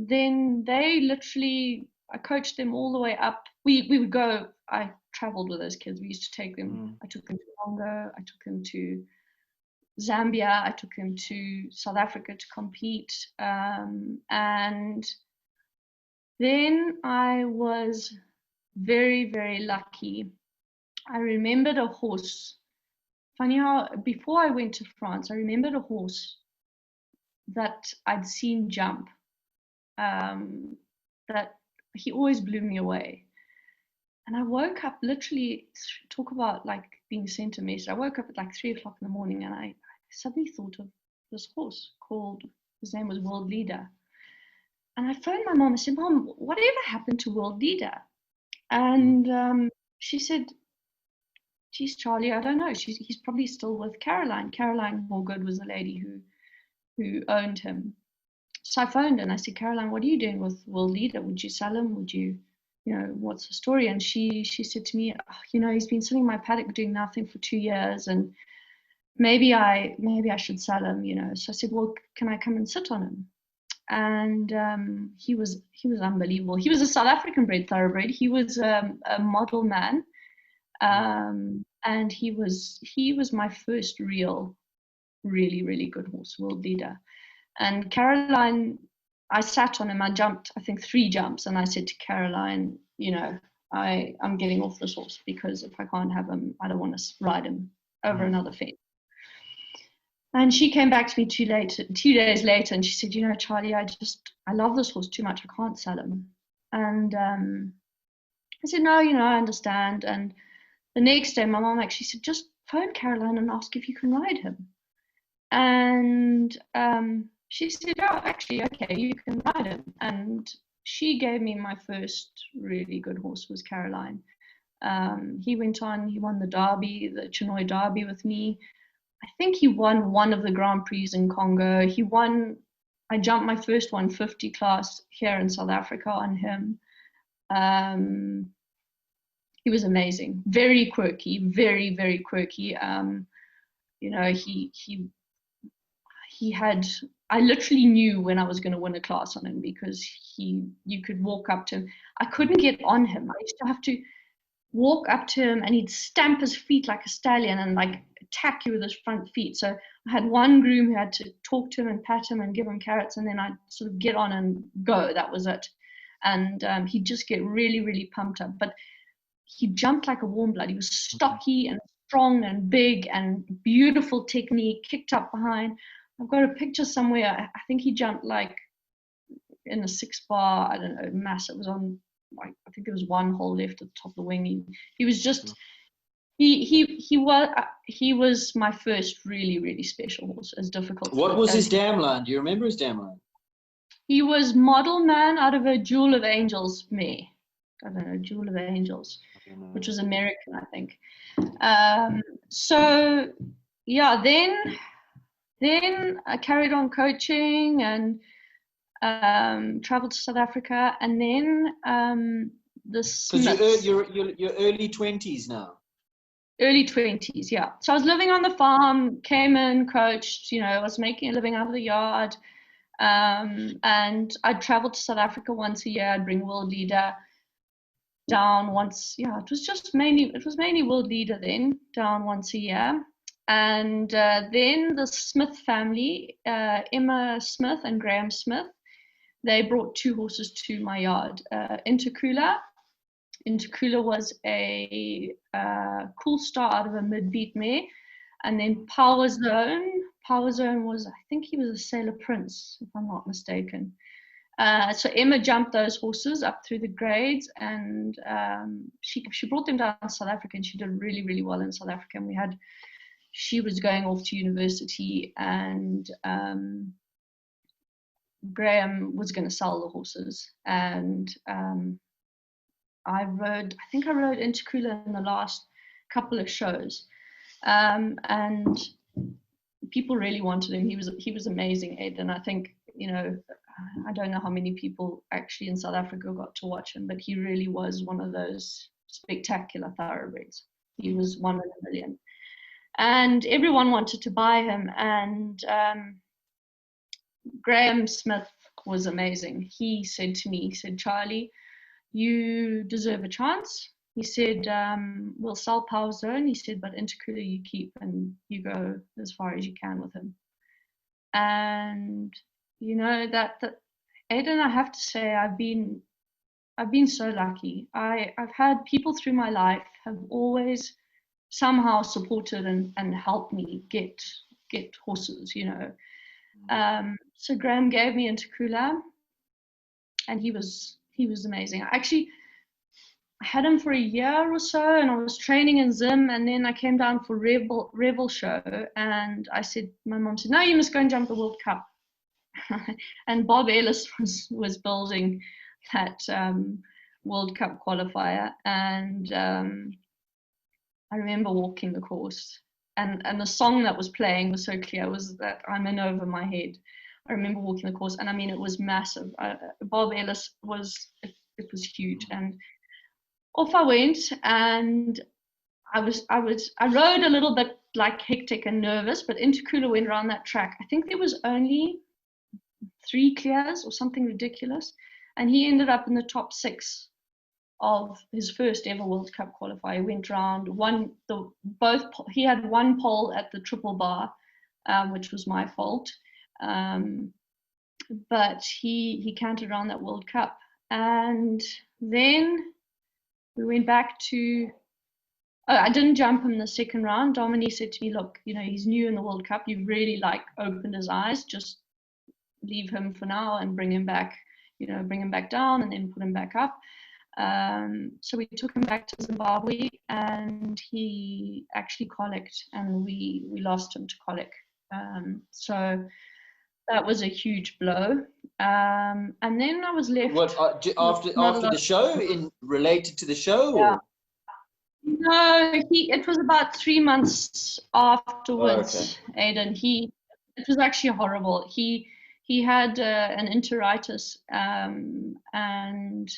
then they literally, I coached them all the way up. We would go, I traveled with those kids. We used to take them, I took them to Congo, I took them to Zambia, I took him to South Africa to compete, and then I was very, very lucky. I remembered a horse. Funny how before I went to France, I remembered a horse that I'd seen jump, that he always blew me away. And I woke up, literally, talk about like being sent a message. I woke up at like 3 o'clock in the morning, and I suddenly thought of this horse his name was World Leader. And I phoned my mom and said, Mom, whatever happened to World Leader? And she said, geez, Charlie, I don't know. He's probably still with Caroline. Caroline Morgood was the lady who owned him. So I phoned her and I said, Caroline, what are you doing with World Leader? Would you sell him? Would you, what's the story? And she said to me, he's been sitting in my paddock doing nothing for 2 years, and maybe I should sell him, So I said, well, can I come and sit on him? And he was unbelievable. He was a South African bred thoroughbred. He was a model man, and he was my first real, really, really good horse, World Leader. And Caroline, I sat on him. I jumped, I think, 3 jumps, and I said to Caroline, I'm getting off this horse, because if I can't have him, I don't want to ride him over another fence. And she came back to me 2 days later, and she said, Charlie, I love this horse too much. I can't sell him. And I said, no, I understand. And the next day, my mom actually said, just phone Caroline and ask if you can ride him. And she said, oh, actually, okay, you can ride him. And she gave me my first really good horse, was Caroline. He won the Derby, the Chinoy Derby with me. I think he won one of the Grand Prix in Congo. I jumped my first 150 class here in South Africa on him. He was amazing, very quirky, very, very quirky. I literally knew when I was going to win a class on him, because you could walk up to him. I couldn't get on him. I used to have to walk up to him and he'd stamp his feet like a stallion and like attack you with his front feet. So I had one groom who had to talk to him and pat him and give him carrots, and then I'd sort of get on and go. That was it. And he'd just get really, really pumped up. But he jumped like a warm blood. He was stocky and strong and big and beautiful technique, kicked up behind. I've got a picture somewhere. I think he jumped like in a 6-bar, I don't know, mass. It was on, like, I think there was one hole left at the top of the wing. He was just, he was my first really, really special horse, as difficult. What was his dam line? Do you remember his dam line? He was Model Man out of a Jewel of Angels mare. I don't know, Jewel of Angels, which was American, I think. So yeah, then I carried on coaching and traveled to South Africa, and then the Smiths. Because you're early 20s now. Early 20s, yeah. So I was living on the farm, came in, coached, you know, I was making a living out of the yard. And I'd travel to South Africa once a year. I'd bring World Leader down once. Yeah, it was mainly World Leader then, down once a year. And then the Smith family, Emma Smith and Graham Smith, they brought 2 horses to my yard. Intercooler was a cool star out of a mid-beat mare. And then Power Zone was, I think he was a Sailor Prince, if I'm not mistaken. So Emma jumped those horses up through the grades, and she brought them down to South Africa, and she did really, really well in South Africa. And she was going off to university, and Graham was going to sell the horses. And I rode Intercooler in the last couple of shows. And people really wanted him. He was amazing, Ed. And I think, you know, I don't know how many people actually in South Africa got to watch him, but he really was one of those spectacular thoroughbreds. He was one in a million. And everyone wanted to buy him. And Graham Smith was amazing. He said to me, Charlie, you deserve a chance. He said, we'll sell Power Zone. He said, but Intercooler you keep, and you go as far as you can with him. And you know that Aidan, I have to say, I've been so lucky. I've had people through my life have always somehow supported and helped me get horses, you know. So Graham gave me Intercooler, and he was amazing. Actually, I had him for a year or so, and I was training in Zim, and then I came down for Revel show, and my mom said, no, you must go and jump the World Cup. And Bob Ellis was building that World Cup qualifier, and I remember walking the course, and the song that was playing was so clear, was that I'm in over my head. I remember walking the course, and I mean, it was massive. Bob Ellis it was huge, and off I went, and I rode a little bit like hectic and nervous, but Intercooler went around that track. I think there was only 3 clears or something ridiculous, and he ended up in the top 6 of his first ever World Cup qualifier. He went round he had 1 pole at the triple bar, which was my fault, but he cantered around that World Cup. And then we went back to, I didn't jump him the second round. Dominique said to me, look, you know, he's new in the World Cup. You've really opened his eyes. Just leave him for now and bring him back down and then put him back up. So we took him back to Zimbabwe, and he actually colicked, and we lost him to colic. So that was a huge blow. And then I was left. What after the show, related to the show? Yeah. Or? No, it was about 3 months afterwards. Oh, okay. Aidan, it was actually horrible. He had an enteritis, and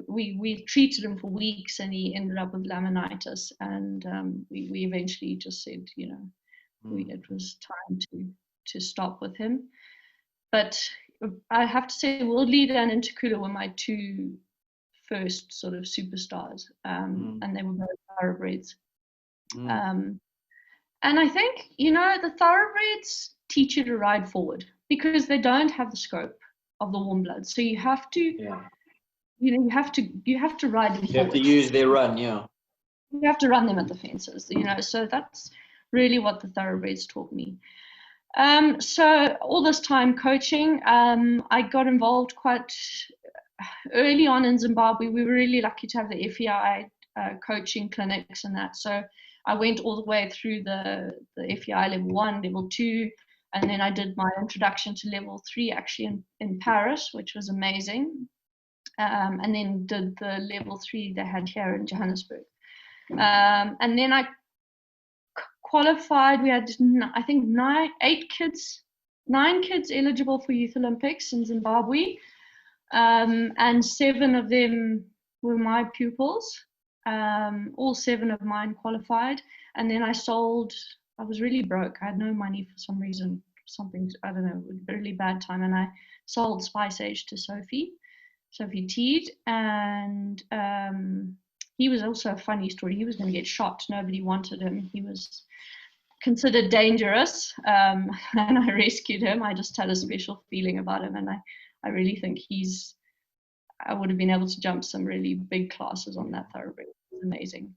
we treated him for weeks, and he ended up with laminitis, and we eventually just said, you know, it was time to stop with him. But I have to say, World Leader and Intercooler were my 2 first sort of superstars, and they were both thoroughbreds. And I think, you know, the thoroughbreds teach you to ride forward because they don't have the scope of the warm bloods. So you have to, you know, you have to ride them forward. You have to use their run, yeah. You have to run them at the fences, you know. So that's really what the thoroughbreds taught me. So all this time coaching, I got involved quite early on in Zimbabwe. We were really lucky to have the FEI coaching clinics and that. So I went all the way through the FEI level 1, level 2, and then I did my introduction to level 3 actually in Paris, which was amazing. And then did the level 3 they had here in Johannesburg. And then I qualified. We had, I think, 9 kids eligible for Youth Olympics in Zimbabwe, and 7 of them were my pupils. All 7 of mine qualified, and then I was really broke. I had no money for some reason, something, I don't know, a really bad time, and I sold Spice Age to Sophie Teed, and he was also a funny story. He was going to get shot. Nobody wanted him. He was considered dangerous, and I rescued him. I just had a special feeling about him, and I really think I would have been able to jump some really big classes on that thoroughbred. It was amazing.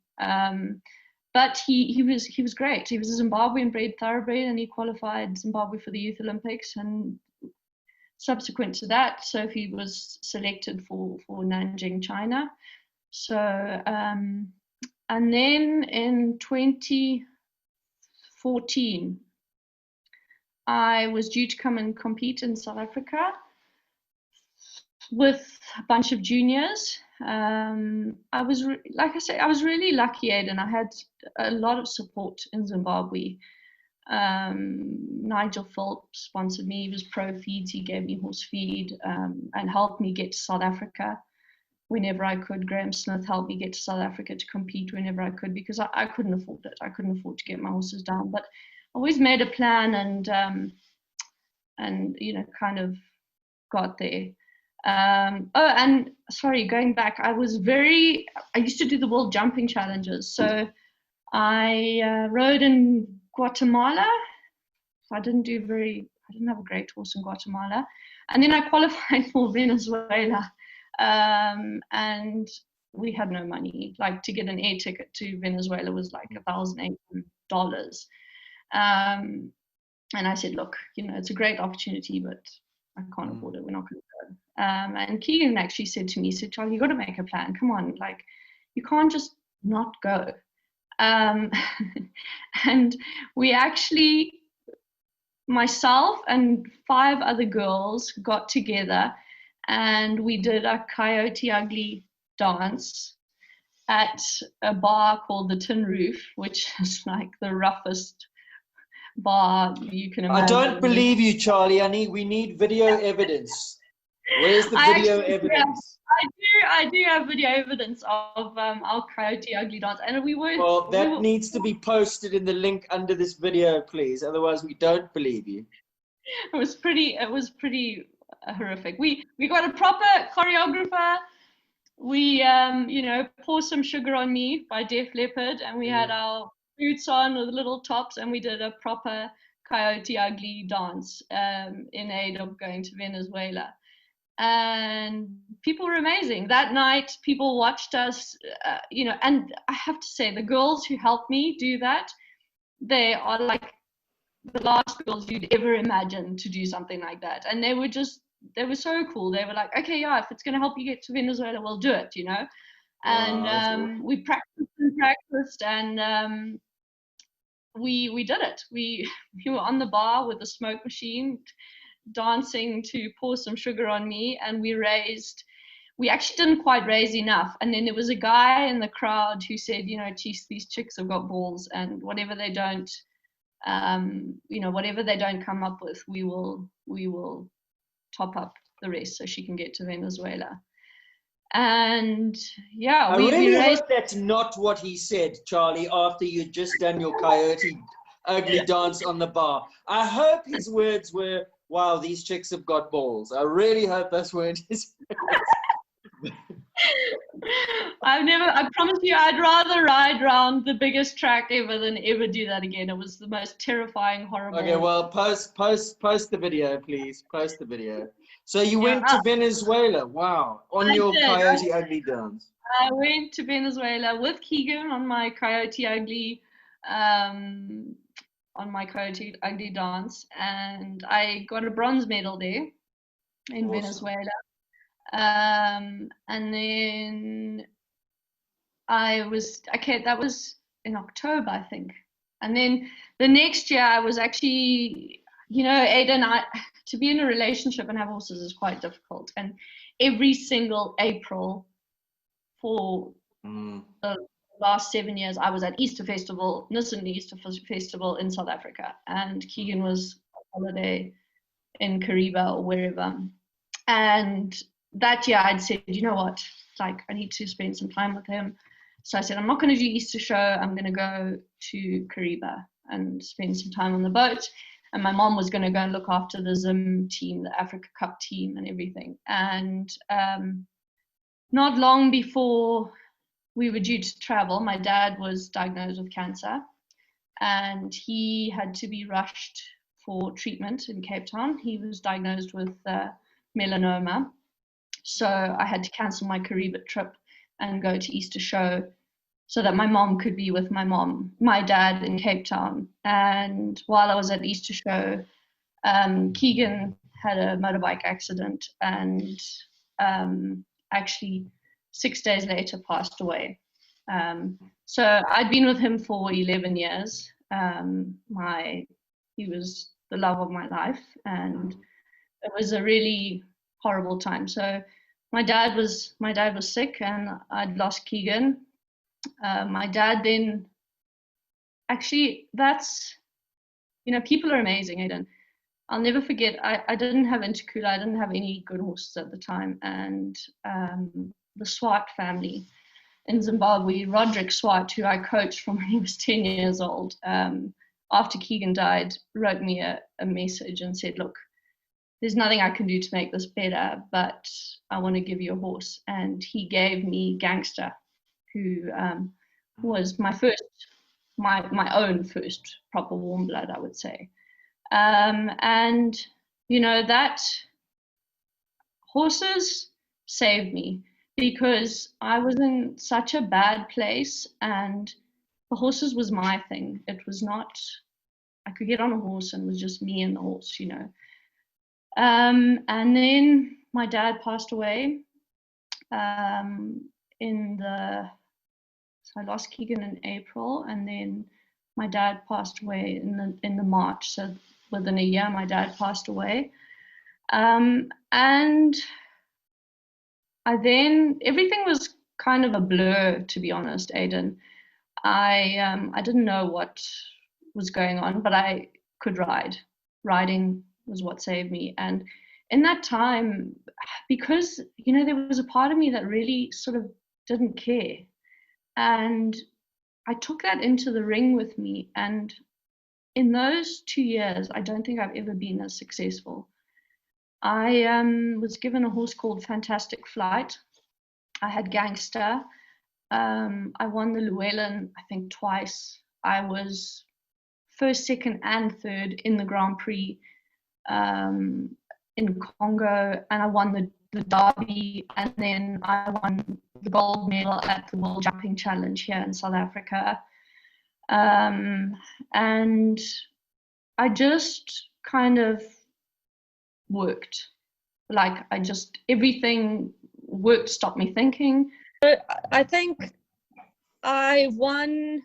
But he was great. He was a Zimbabwean bred thoroughbred, and he qualified Zimbabwe for the Youth Olympics. And subsequent to that, Sophie was selected for Nanjing, China. So, and then in 2014, I was due to come and compete in South Africa with a bunch of juniors. I was, like I said, I was really lucky, Aidan. I had a lot of support in Zimbabwe. Nigel Philp sponsored me. He was pro feeds. He gave me horse feed, and helped me get to South Africa whenever I could. Graham Smith helped me get to South Africa to compete whenever I could, because I couldn't afford it. I couldn't afford to get my horses down, but I always made a plan and you know, kind of got there. Oh, and sorry, going back, I used to do the World Jumping Challenges. So I rode in Guatemala. I didn't have a great horse in Guatemala. And then I qualified for Venezuela. And we had no money. Like, to get an air ticket to Venezuela was like $1,800. And I said, look, you know, it's a great opportunity, but I can't afford it. We're not going to go. And Keegan actually said to me, he said, Charlie, you got to make a plan. Come on, like, you can't just not go. And we actually, myself and 5 other girls got together, and we did a Coyote Ugly dance at a bar called the Tin Roof, which is like the roughest bar you can imagine. I don't believe you, Charlie. We need video evidence. Where's the video evidence? I do have video evidence of our Coyote Ugly dance, and we were. Well, that needs to be posted in the link under this video, please. Otherwise, we don't believe you. It was pretty horrific. We got a proper choreographer. We you know, Pour Some Sugar on Me by Def Leppard, and we had our boots on with little tops, and we did a proper Coyote Ugly dance in aid of going to Venezuela. And people were amazing. That night, people watched us, you know, and I have to say, the girls who helped me do that, they are like the last girls you'd ever imagine to do something like that. And they were so cool. They were like, okay, yeah, if it's going to help you get to Venezuela, we'll do it, you know. And we practiced, and we did it. We were on the bar with the smoke machine, dancing to Pour Some Sugar on Me, and we actually didn't quite raise enough. And then there was a guy in the crowd who said, you know, geez, these chicks have got balls, and whatever they don't come up with, we will top up the rest so she can get to Venezuela. And yeah, I really hope that's not what he said, Charlie, after you'd just done your Coyote Ugly dance on the bar. I hope his words were, wow, these chicks have got balls. I really hope that's weren't his words. I promise you, I'd rather ride around the biggest track ever than ever do that again. It was the most terrifying, horrible. Okay, well, post the video, please. Post the video. So you Yeah, went to Venezuela, wow, on I your did. Coyote Ugly dance. I went to Venezuela with Keegan on my Coyote Ugly, dance, and I got a bronze medal there in Awesome. Venezuela. And then that was in October, I think. And then the next year I was actually, Aidan, to be in a relationship and have horses is quite difficult. And every single April for the last 7 years, I was at Easter Festival, Nissen Easter Festival in South Africa. And Keegan was on holiday in Kariba or wherever. And that year I'd said, you know what, like I need to spend some time with him. So I said, I'm not going to do Easter show. I'm going to go to Kariba and spend some time on the boat. And my mom was going to go and look after the Zim team, the Africa Cup team and everything. And not long before we were due to travel, my dad was diagnosed with cancer and he had to be rushed for treatment in Cape Town. He was diagnosed with melanoma. So I had to cancel my Kariba trip and go to Easter show so that my mom could be with my dad in Cape Town. And while I was at Easter show, Keegan had a motorbike accident and actually 6 days later passed away. So I'd been with him for 11 years. He was the love of my life, and it was a really horrible time. So my dad was sick, and I'd lost Keegan. My dad then, actually, people are amazing, Aidan. I'll never forget, I didn't have Intercooler, I didn't have any good horses at the time, and the Swart family in Zimbabwe, Roderick Swart, who I coached from when he was 10 years old, after Keegan died, wrote me a message and said, look, there's nothing I can do to make this better, but I want to give you a horse. And he gave me Gangster, who was my own first proper warm blood, I would say. And, that horses saved me because I was in such a bad place and the horses was my thing. It was not, I could get on a horse and it was just me and the horse, And then my dad passed away so I lost Keegan in April, and then my dad passed away in the March. So within a year, my dad passed away. And everything was kind of a blur, to be honest, Aidan. I didn't know what was going on, but I could ride. Riding was what saved me. And in that time, because, there was a part of me that really sort of didn't care. And I took that into the ring with me. And in those 2 years, I don't think I've ever been as successful. I was given a horse called Fantastic Flight. I had Gangster. I won the Llewellyn, I think, twice. I was first, second, and third in the Grand Prix in Congo, and I won the Derby, and then I won the gold medal at the World Jumping Challenge here in South Africa. And I just kind of worked. Like everything worked, stopped me thinking. I think I won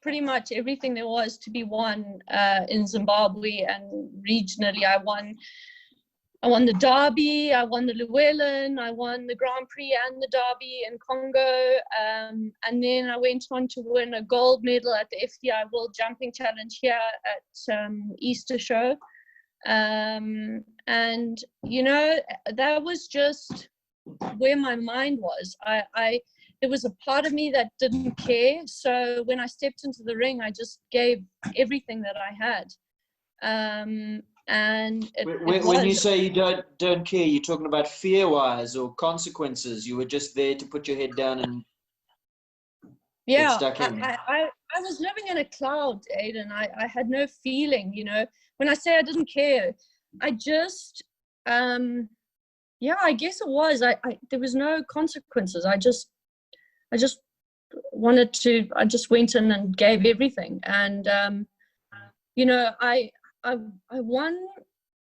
pretty much everything there was to be won in Zimbabwe, and regionally I won the Derby, I won the Llewellyn, I won the Grand Prix and the Derby in Congo, and then I went on to win a gold medal at the FDI World Jumping Challenge here at Easter Show. And that was just where my mind was. There was a part of me that didn't care, so when I stepped into the ring, I just gave everything that I had. And it When you was. say you don't care, you're talking about fear-wise or consequences. You were just there to put your head down and get Yeah, stuck in. I was living in a cloud, Aiden. I had no feeling, you know. When I say I didn't care, I just, yeah, I guess it was. There was no consequences. I just wanted to. I just went in and gave everything, and you know, I won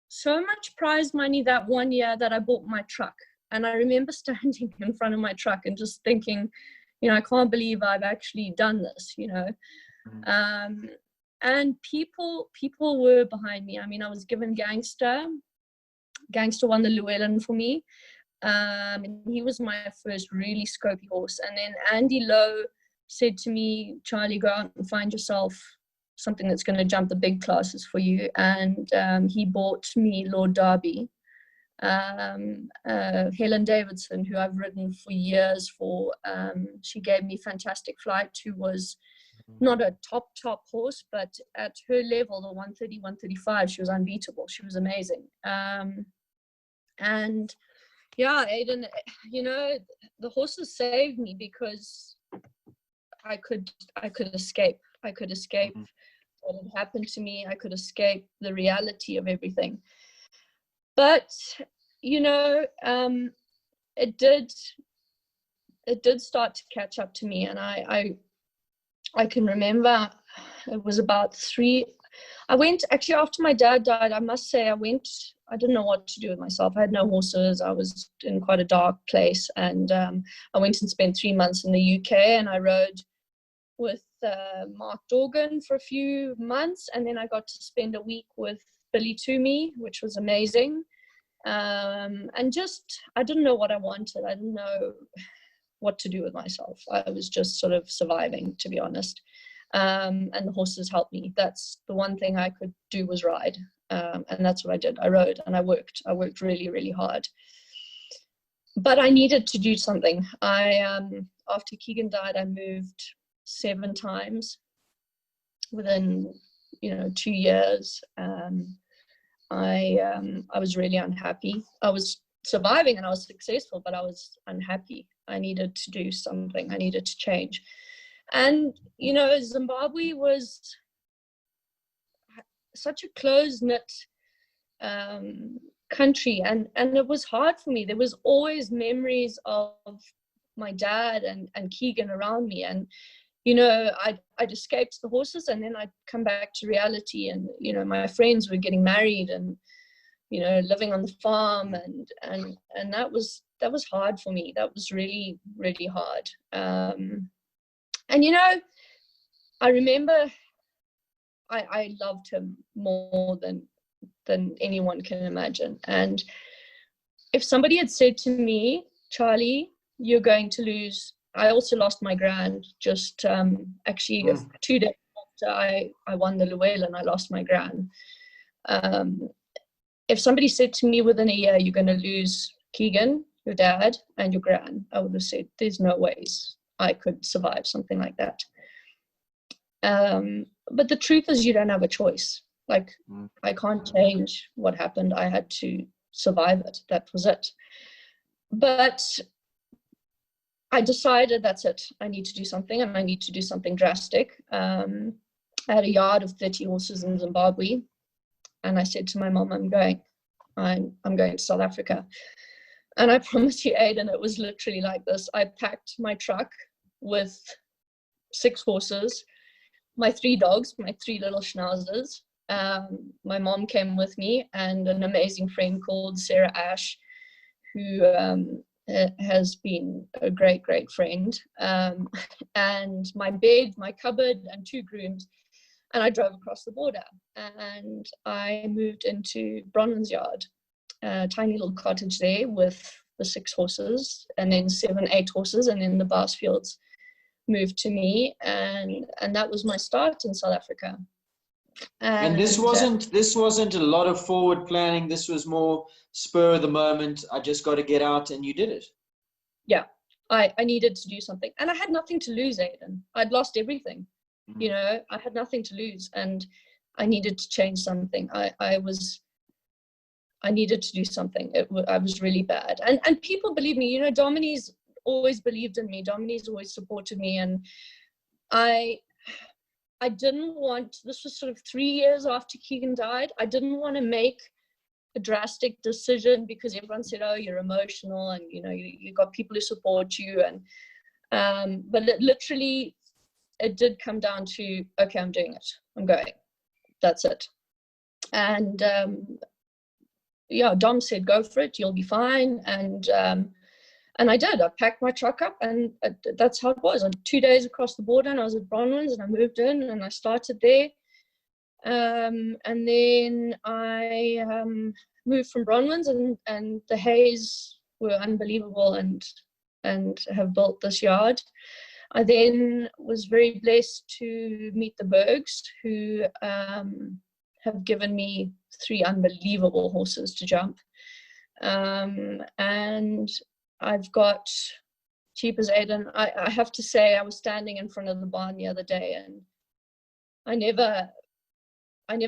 so much prize money that one year that I bought my truck, and I remember standing in front of my truck and just thinking, you know, I can't believe I've actually done this, you know. And people were behind me. I mean, I was given Gangster won the Llewellyn for me. And he was my first really scopy horse. And then Andy Lowe said to me, Charlie, go out and find yourself something that's going to jump the big classes for you. And he bought me Lord Derby. Helen Davidson, who I've ridden for years for, she gave me Fantastic Flight, who was not a top horse, but at her level, the 130, 135, she was unbeatable. She was amazing. And yeah, Aiden, you know, the horses saved me because I could escape. I could escape what had happened to me. I could escape the reality of everything. But you know, it did start to catch up to me, and I can remember it was about 3. I went actually after my dad died. I must say, I didn't know what to do with myself. I had no horses. I was in quite a dark place, and I went and spent 3 months in the UK, and I rode with Mark Dorgan for a few months, and then I got to spend a week with Billy Toomey, which was amazing. And just, I didn't know what I wanted. I didn't know what to do with myself. I was just sort of surviving, to be honest. And the horses helped me. That's the one thing I could do, was ride. And that's what I did. I rode and I worked really, really hard. But I needed to do something. After Keegan died, I moved 7 times within, 2 years. I was really unhappy. I was surviving and I was successful, but I was unhappy. I needed to do something. I needed to change. And, Zimbabwe was such a close-knit country, and it was hard for me. There was always memories of my dad and Keegan around me, and I'd escaped the horses, and then I'd come back to reality, and my friends were getting married and living on the farm, and that was hard for me. That was really, really hard. And I remember I loved him more than anyone can imagine. And if somebody had said to me, Charlie, you're going to lose. I also lost my grand just actually 2 days after I won the Llewellyn, I lost my gran. If somebody said to me within a year, you're going to lose Keegan, your dad, and your gran, I would have said, there's no ways I could survive something like that. But the truth is, you don't have a choice. Like, I can't change what happened. I had to survive it. That was it. But I decided, that's it. I need to do something, and I need to do something drastic. I had a yard of 30 horses in Zimbabwe, and I said to my mom, I'm going to South Africa. And I promise you, Aiden, it was literally like this. I packed my truck with 6 horses, my 3 dogs, my 3 little schnauzers. My mom came with me, and an amazing friend called Sarah Ash, who has been a great, great friend. And my bed, my cupboard, and 2 grooms. And I drove across the border, and I moved into Bronnan's yard, a tiny little cottage there with the 6 horses, and then 7, 8 horses, and then the Bassfields moved to me, and that was my start in South Africa. And this wasn't a lot of forward planning. This was more spur of the moment. I just got to get out, and you did it. Yeah, I needed to do something, and I had nothing to lose, Aiden. I'd lost everything. I had nothing to lose, and I needed to change something. I needed to do something. I was really bad. And people believe me. You know, Domini's always believed in me. Domini's always supported me. And I didn't want, this was sort of 3 years after Keegan died. I didn't want to make a drastic decision because everyone said, oh, you're emotional and, you know, you got people who support you. And, but literally it did come down to, okay, I'm doing it. I'm going. That's it. And, yeah, Dom said, go for it, you'll be fine. And I did. I packed my truck up, and that's how it was. I'm 2 days across the border, and I was at Bronwyn's, and I moved in, and I started there. And then I moved from Bronwyn's, and the Hays were unbelievable, and have built this yard. I then was very blessed to meet the Bergs, who have given me 3 unbelievable horses to jump. And I've got, cheap as Aiden, I have to say, I was standing in front of the barn the other day, and I never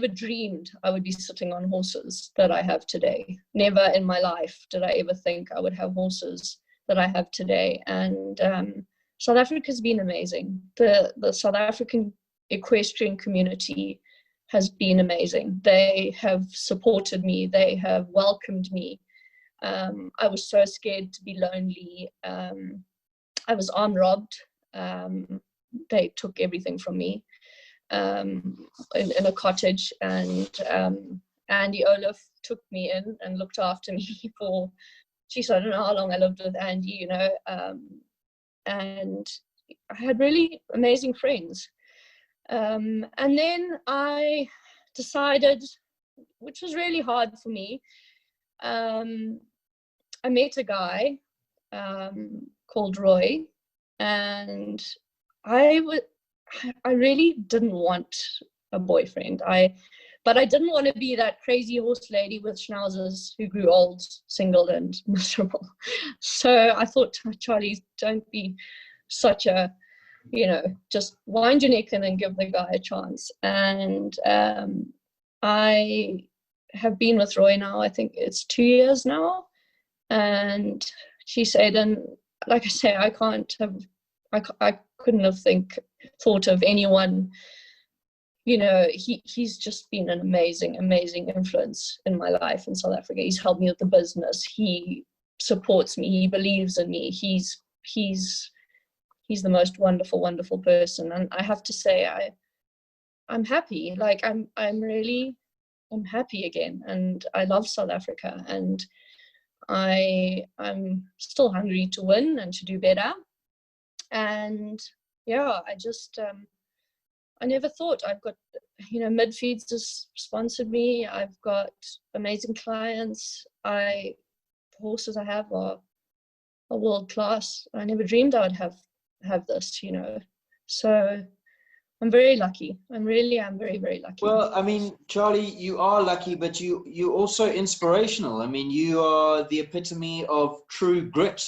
dreamed I would be sitting on horses that I have today. Never in my life did I ever think I would have horses that I have today. And South Africa's been amazing. The South African equestrian community has been amazing. They have supported me. They have welcomed me. I was so scared to be lonely. I was arm robbed. They took everything from me in a cottage, and Andy Olaf took me in and looked after me for, geez, I don't know how long I lived with Andy, you know, and I had really amazing friends. And then I decided, which was really hard for me, I met a guy called Roy, and I really didn't want a boyfriend. But I didn't want to be that crazy horse lady with schnauzers who grew old, single, and miserable. So I thought, Charlie, don't be such a, you know, just wind your neck in and give the guy a chance. And I have been with Roy now, I think it's 2 years now. And she said, and like I say, I couldn't have thought of anyone, you know, he's just been an amazing influence in my life in South Africa. He's helped me with the business. He supports me. He believes in me. He's the most wonderful person. And I have to say, I'm happy. Like I'm happy again. And I love South Africa. And I'm still hungry to win and to do better. And yeah, I just, I never thought. I've got, you know, Midfeeds has sponsored me. I've got amazing clients. The horses I have are world class. I never dreamed I would have this, you know. So I'm very lucky. I'm very, very lucky. Well, I mean, Charlie, you are lucky, but you're also inspirational. I mean, you are the epitome of true grit.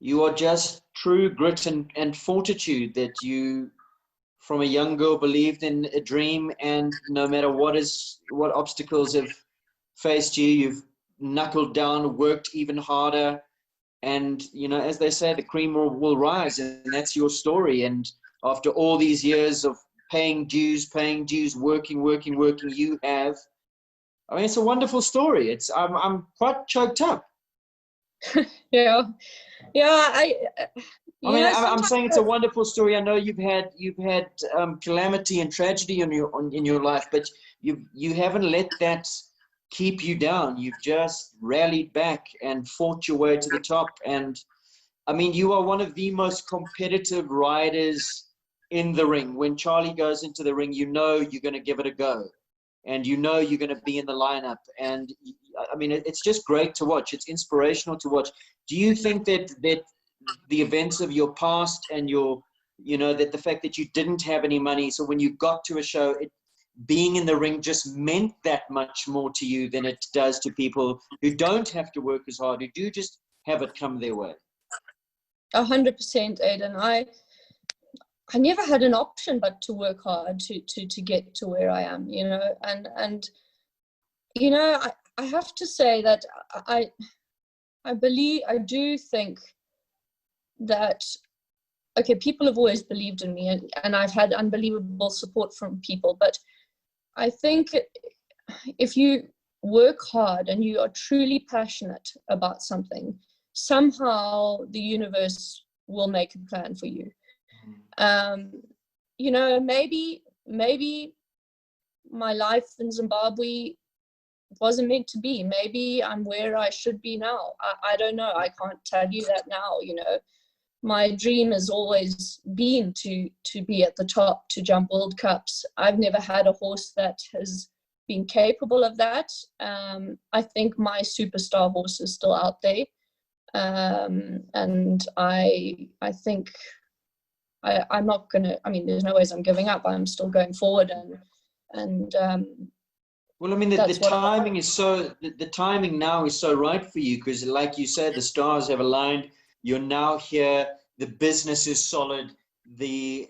You are just true grit and fortitude, that you, from a young girl, believed in a dream, and no matter what obstacles have faced you, you've knuckled down, worked even harder, and, you know, as they say, the cream will rise, and that's your story. And after all these years of paying dues, working, you have, I mean, it's a wonderful story. I'm quite choked up. yeah. I'm saying it's a wonderful story. I know you've had calamity and tragedy in your life, but you haven't let that keep you down. You've just rallied back and fought your way to the top. And I mean, you are one of the most competitive riders in the ring. When Charlie goes into the ring, you know you're going to give it a go, and you know you're going to be in the lineup. And I mean, it's just great to watch. It's inspirational to watch. Do you think that the events of your past and that the fact that you didn't have any money, so when you got to a show, being in the ring just meant that much more to you than it does to people who don't have to work as hard, who do just have it come their way? 100%, Aiden. I never had an option but to work hard to get to where I am, you know, and you know, I have to say that I do think that, okay, people have always believed in me, and I've had unbelievable support from people, but I think if you work hard and you are truly passionate about something, somehow the universe will make a plan for you. You know, maybe my life in Zimbabwe wasn't meant to be. Maybe I'm where I should be now. I don't know. I can't tell you that now, you know. My dream has always been to be at the top, to jump World Cups. I've never had a horse that has been capable of that. I think my superstar horse is still out there. And I think I'm not gonna, I mean, there's no ways I'm giving up. I'm still going forward, and well, I mean, the timing is so, the timing now is so right for you, because like you said, the stars have aligned. You're now here. The business is solid. The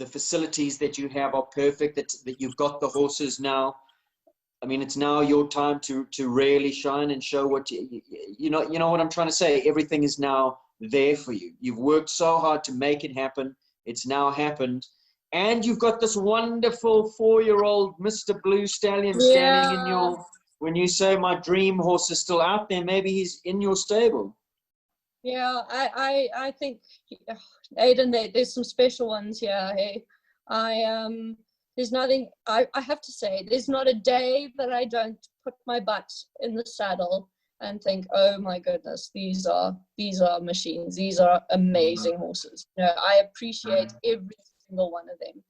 facilities that you have are perfect. That you've got the horses now. I mean, it's now your time to really shine and show what you know what I'm trying to say. Everything is now there for you. You've worked so hard to make it happen. It's now happened. And you've got this wonderful 4-year-old Mr. Blue Stallion standing in your, when you say my dream horse is still out there, maybe he's in your stable. Yeah, I think, Aidan, there's some special ones here. Hey, there's nothing, I have to say, there's not a day that I don't put my butt in the saddle and think, oh my goodness, these are machines. These are amazing horses. You know, I appreciate every single one of them,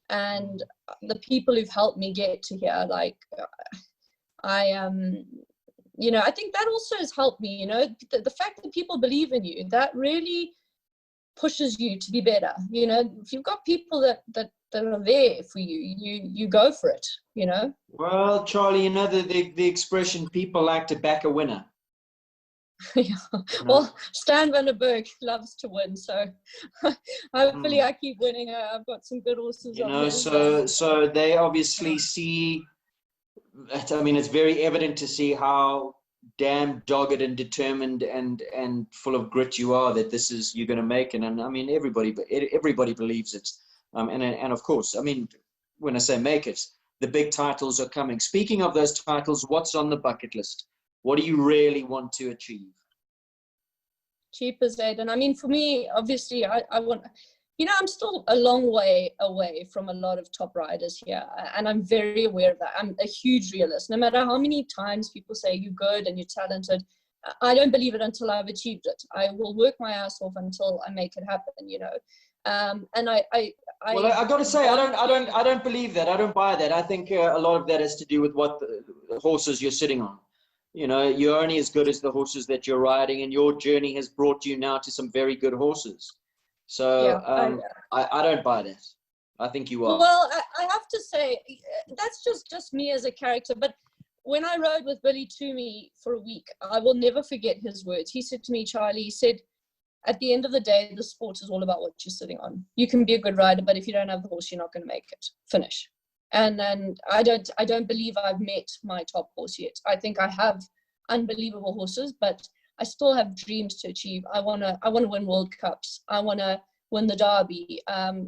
and the people who've helped me get to here, like you know, I think that also has helped me. You know, the fact that people believe in you, that really pushes you to be better. You know, if you've got people that are there for you, you go for it, you know. Well, Charlie, you know the expression, people like to back a winner. Yeah. Well, Stan van der Berg loves to win, so hopefully I keep winning. I've got some good horses. You know, so they obviously see. I mean, it's very evident to see how damn dogged and determined and full of grit you are. That this is, you're going to make it, and I mean everybody believes it. And of course, I mean, when I say make it, the big titles are coming. Speaking of those titles, what's on the bucket list? What do you really want to achieve? Cheapers, Aidan. I mean, for me, obviously, I want, you know, I'm still a long way away from a lot of top riders here, and I'm very aware of that. I'm a huge realist. No matter how many times people say you're good and you're talented, I don't believe it until I've achieved it. I will work my ass off until I make it happen, you know. And well, I got to say, I don't believe that. I don't buy that. I think a lot of that has to do with what the horses you're sitting on. You know, you're only as good as the horses that you're riding, and your journey has brought you now to some very good horses. So yeah, I don't buy that. I think you are. Well, I have to say, that's just me as a character. But when I rode with Billy Toomey for a week, I will never forget his words. He said to me, Charlie, he said, at the end of the day, the sport is all about what you're sitting on. You can be a good rider, but if you don't have the horse, you're not going to make it. Finish. And I don't believe I've met my top horse yet. I think I have unbelievable horses, but I still have dreams to achieve. I wanna win World Cups. I wanna win the Derby.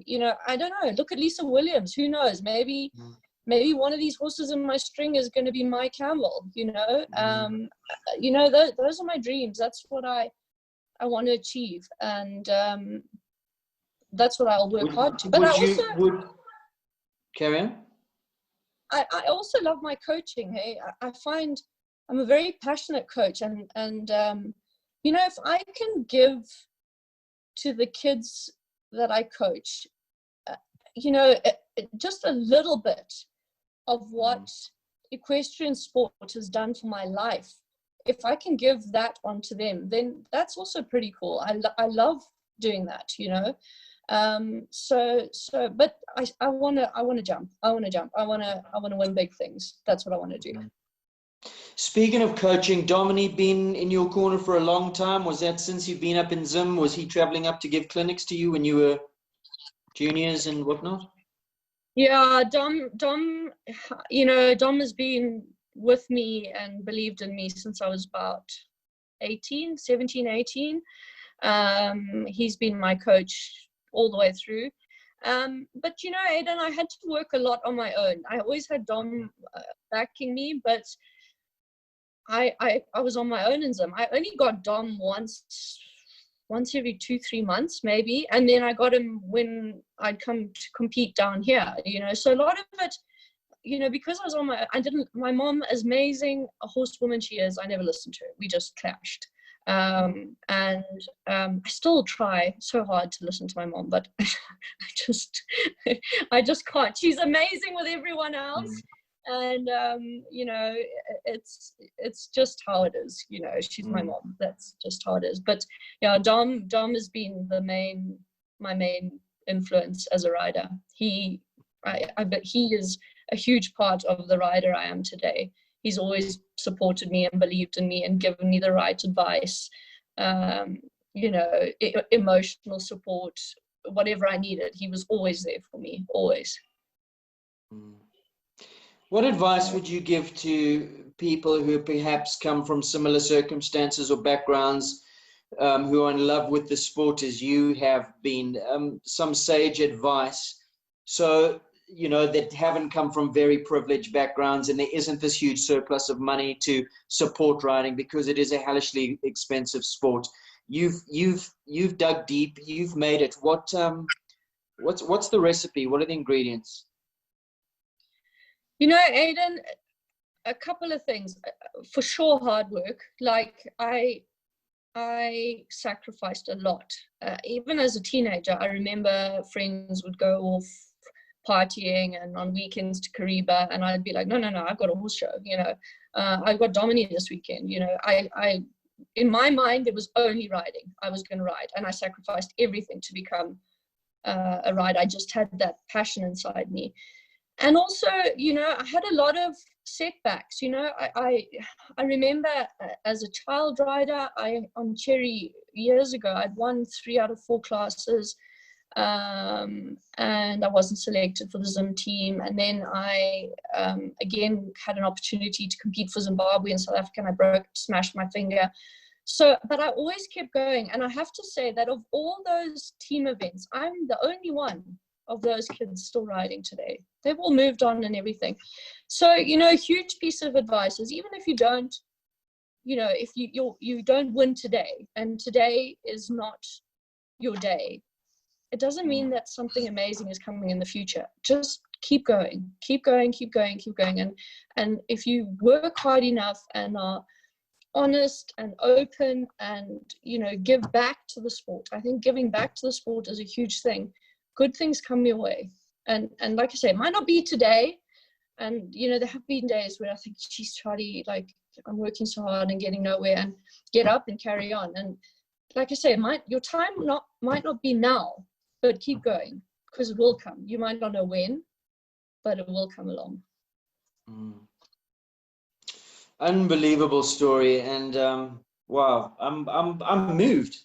You know, I don't know. Look at Lisa Williams. Who knows? Maybe one of these horses in my string is going to be my Campbell. You know, you know, those are my dreams. That's what I want to achieve, and that's what I'll work hard to. But would carry on. I also love my coaching. Hey, I find I'm a very passionate coach, and you know, if I can give to the kids that I coach, you know, just a little bit of what equestrian sport has done for my life, if I can give that onto them, then that's also pretty cool. I love doing that, you know. But I want to jump. I want to win big things. That's what I want to do. Speaking of coaching, Dominique been in your corner for a long time. Was that since you've been up in Zim? Was he traveling up to give clinics to you when you were juniors and whatnot? Yeah, Dom, you know, Dom has been with me and believed in me since I was about 17, 18. He's been my coach all the way through. But you know, Aidan, I had to work a lot on my own. I always had Dom backing me, but I was on my own in Zim. I only got Dom once every 2-3 months maybe, and then I got him when I'd come to compete down here, you know. So a lot of it, you know, because I was on my mom, as amazing a horsewoman she is, I never listened to her. We just clashed. I still try so hard to listen to my mom, but I just can't. She's amazing with everyone else. And you know, it's just how it is, you know. She's my mom, that's just how it is. But yeah, Dom has been my main influence as a rider. I bet he is a huge part of the rider I am today. He's always supported me and believed in me and given me the right advice, you know, emotional support, whatever I needed. He was always there for me, always. What advice would you give to people who perhaps come from similar circumstances or backgrounds, who are in love with the sport as you have been? Some sage advice, so, you know, that haven't come from very privileged backgrounds and there isn't this huge surplus of money to support riding because it is a hellishly expensive sport. You've dug deep, you've made it. What's the recipe? What are the ingredients? You know, Aidan, a couple of things. For sure, hard work. Like I sacrificed a lot. Even as a teenager, I remember friends would go off partying and on weekends to Kariba, and I'd be like, no, I've got a horse show. You know, I've got Domini this weekend. You know, I in my mind it was only riding. I was going to ride, and I sacrificed everything to become a rider. I just had that passion inside me. And also, you know, I had a lot of setbacks. You know, I remember as a child rider, on Cherry years ago, I'd won 3 out of 4 classes, and I wasn't selected for the Zim team. And then I again had an opportunity to compete for Zimbabwe and South Africa, and I smashed my finger. So, but I always kept going. And I have to say that of all those team events, I'm the only one of those kids still riding today. They've all moved on and everything. So, you know, a huge piece of advice is, even if you don't, you know, if you don't win today, and today is not your day, it doesn't mean that something amazing is coming in the future. Just keep going. And if you work hard enough and are honest and open and, you know, give back to the sport. I think giving back to the sport is a huge thing. Good things come your way. And like I say, it might not be today. And, you know, there have been days where I think, geez, Charley, like, I'm working so hard and getting nowhere, and get up and carry on. And like I say, your time might not be now, but keep going, because it will come. You might not know when, but it will come along. Unbelievable story. And wow, I'm moved.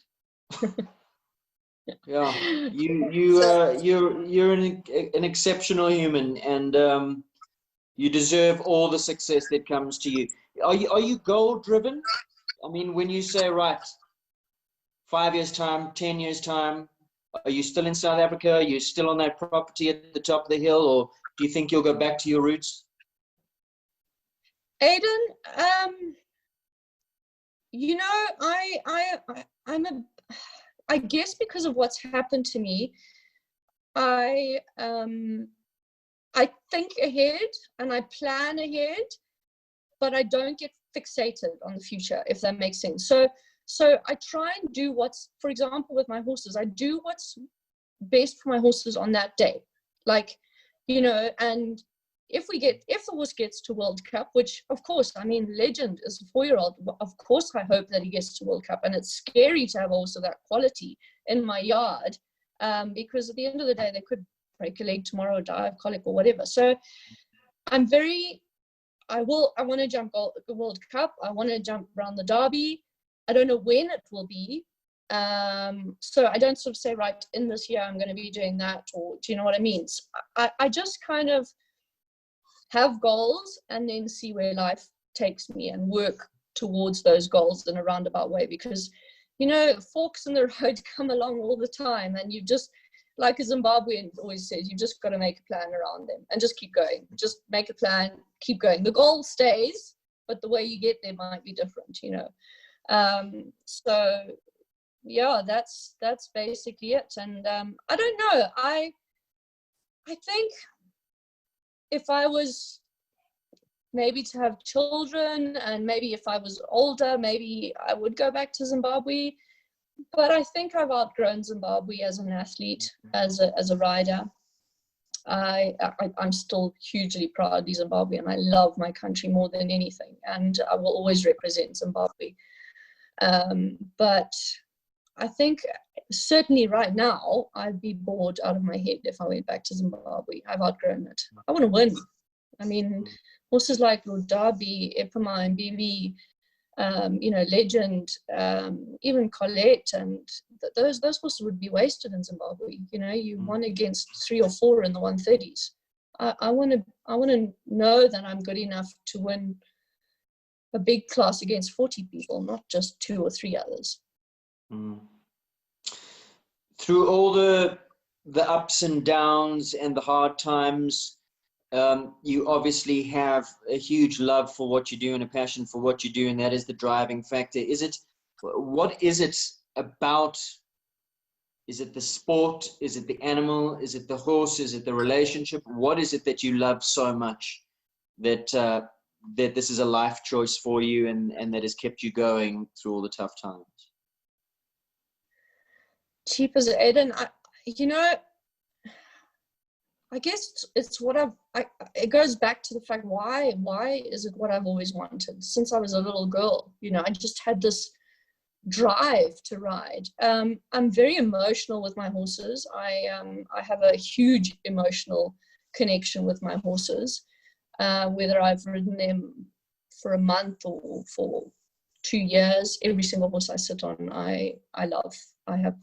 Yeah, you're an exceptional human, and you deserve all the success that comes to you. Are you goal driven? I mean, when you say, right, 5 years time, 10 years time, are you still in South Africa? Are you still on that property at the top of the hill, or do you think you'll go back to your roots? Aidan, you know, I guess because of what's happened to me, I think ahead and I plan ahead, but I don't get fixated on the future, if that makes sense. So I try and do for example, with my horses, I do what's best for my horses on that day. Like, you know, and if the horse gets to World Cup, which of course, I mean, Legend is a 4-year-old, of course I hope that he gets to World Cup, and it's scary to have a horse of that quality in my yard, because at the end of the day they could break a leg tomorrow or die of colic or whatever. So I want to jump the World Cup, I want to jump around the Derby. I don't know when it will be, So I don't sort of say, right, in this year I'm going to be doing that, or do you know what I mean? So I just kind of have goals and then see where life takes me and work towards those goals in a roundabout way, because, you know, forks in the road come along all the time, and you just, like a Zimbabwean always says, you just got to make a plan around them and just keep going. Just make a plan, keep going. The goal stays, but the way you get there might be different, you know. So yeah, that's basically it. And I don't know, I think if I was maybe to have children, and maybe if I was older, maybe I would go back to Zimbabwe. But I think I've outgrown Zimbabwe as an athlete, as a rider. I'm still hugely proud of Zimbabwe, and I love my country more than anything, and I will always represent Zimbabwe. But I think certainly right now I'd be bored out of my head if I went back to Zimbabwe. I've outgrown it. I want to win. I mean, horses like Lord Derby, Epima, and BV, you know, Legend, even Colette, and those horses would be wasted in Zimbabwe. You know, you won against 3 or 4 in the 130s. I want to know that I'm good enough to win a big class against 40 people, not just 2 or 3 others. Through all the ups and downs and the hard times, you obviously have a huge love for what you do and a passion for what you do, and that is the driving factor. What is it about? Is it the sport? Is it the animal? Is it the horse? Is it the relationship? What is it that you love so much that that this is a life choice for you, and that has kept you going through all the tough times? Cheapers, Aiden, you know, I guess it's what it goes back to the fact, why is it what I've always wanted since I was a little girl? You know, I just had this drive to ride. I'm very emotional with my horses. I have a huge emotional connection with my horses, whether I've ridden them for a month or for 2 years. Every single horse I sit on, I love. I have,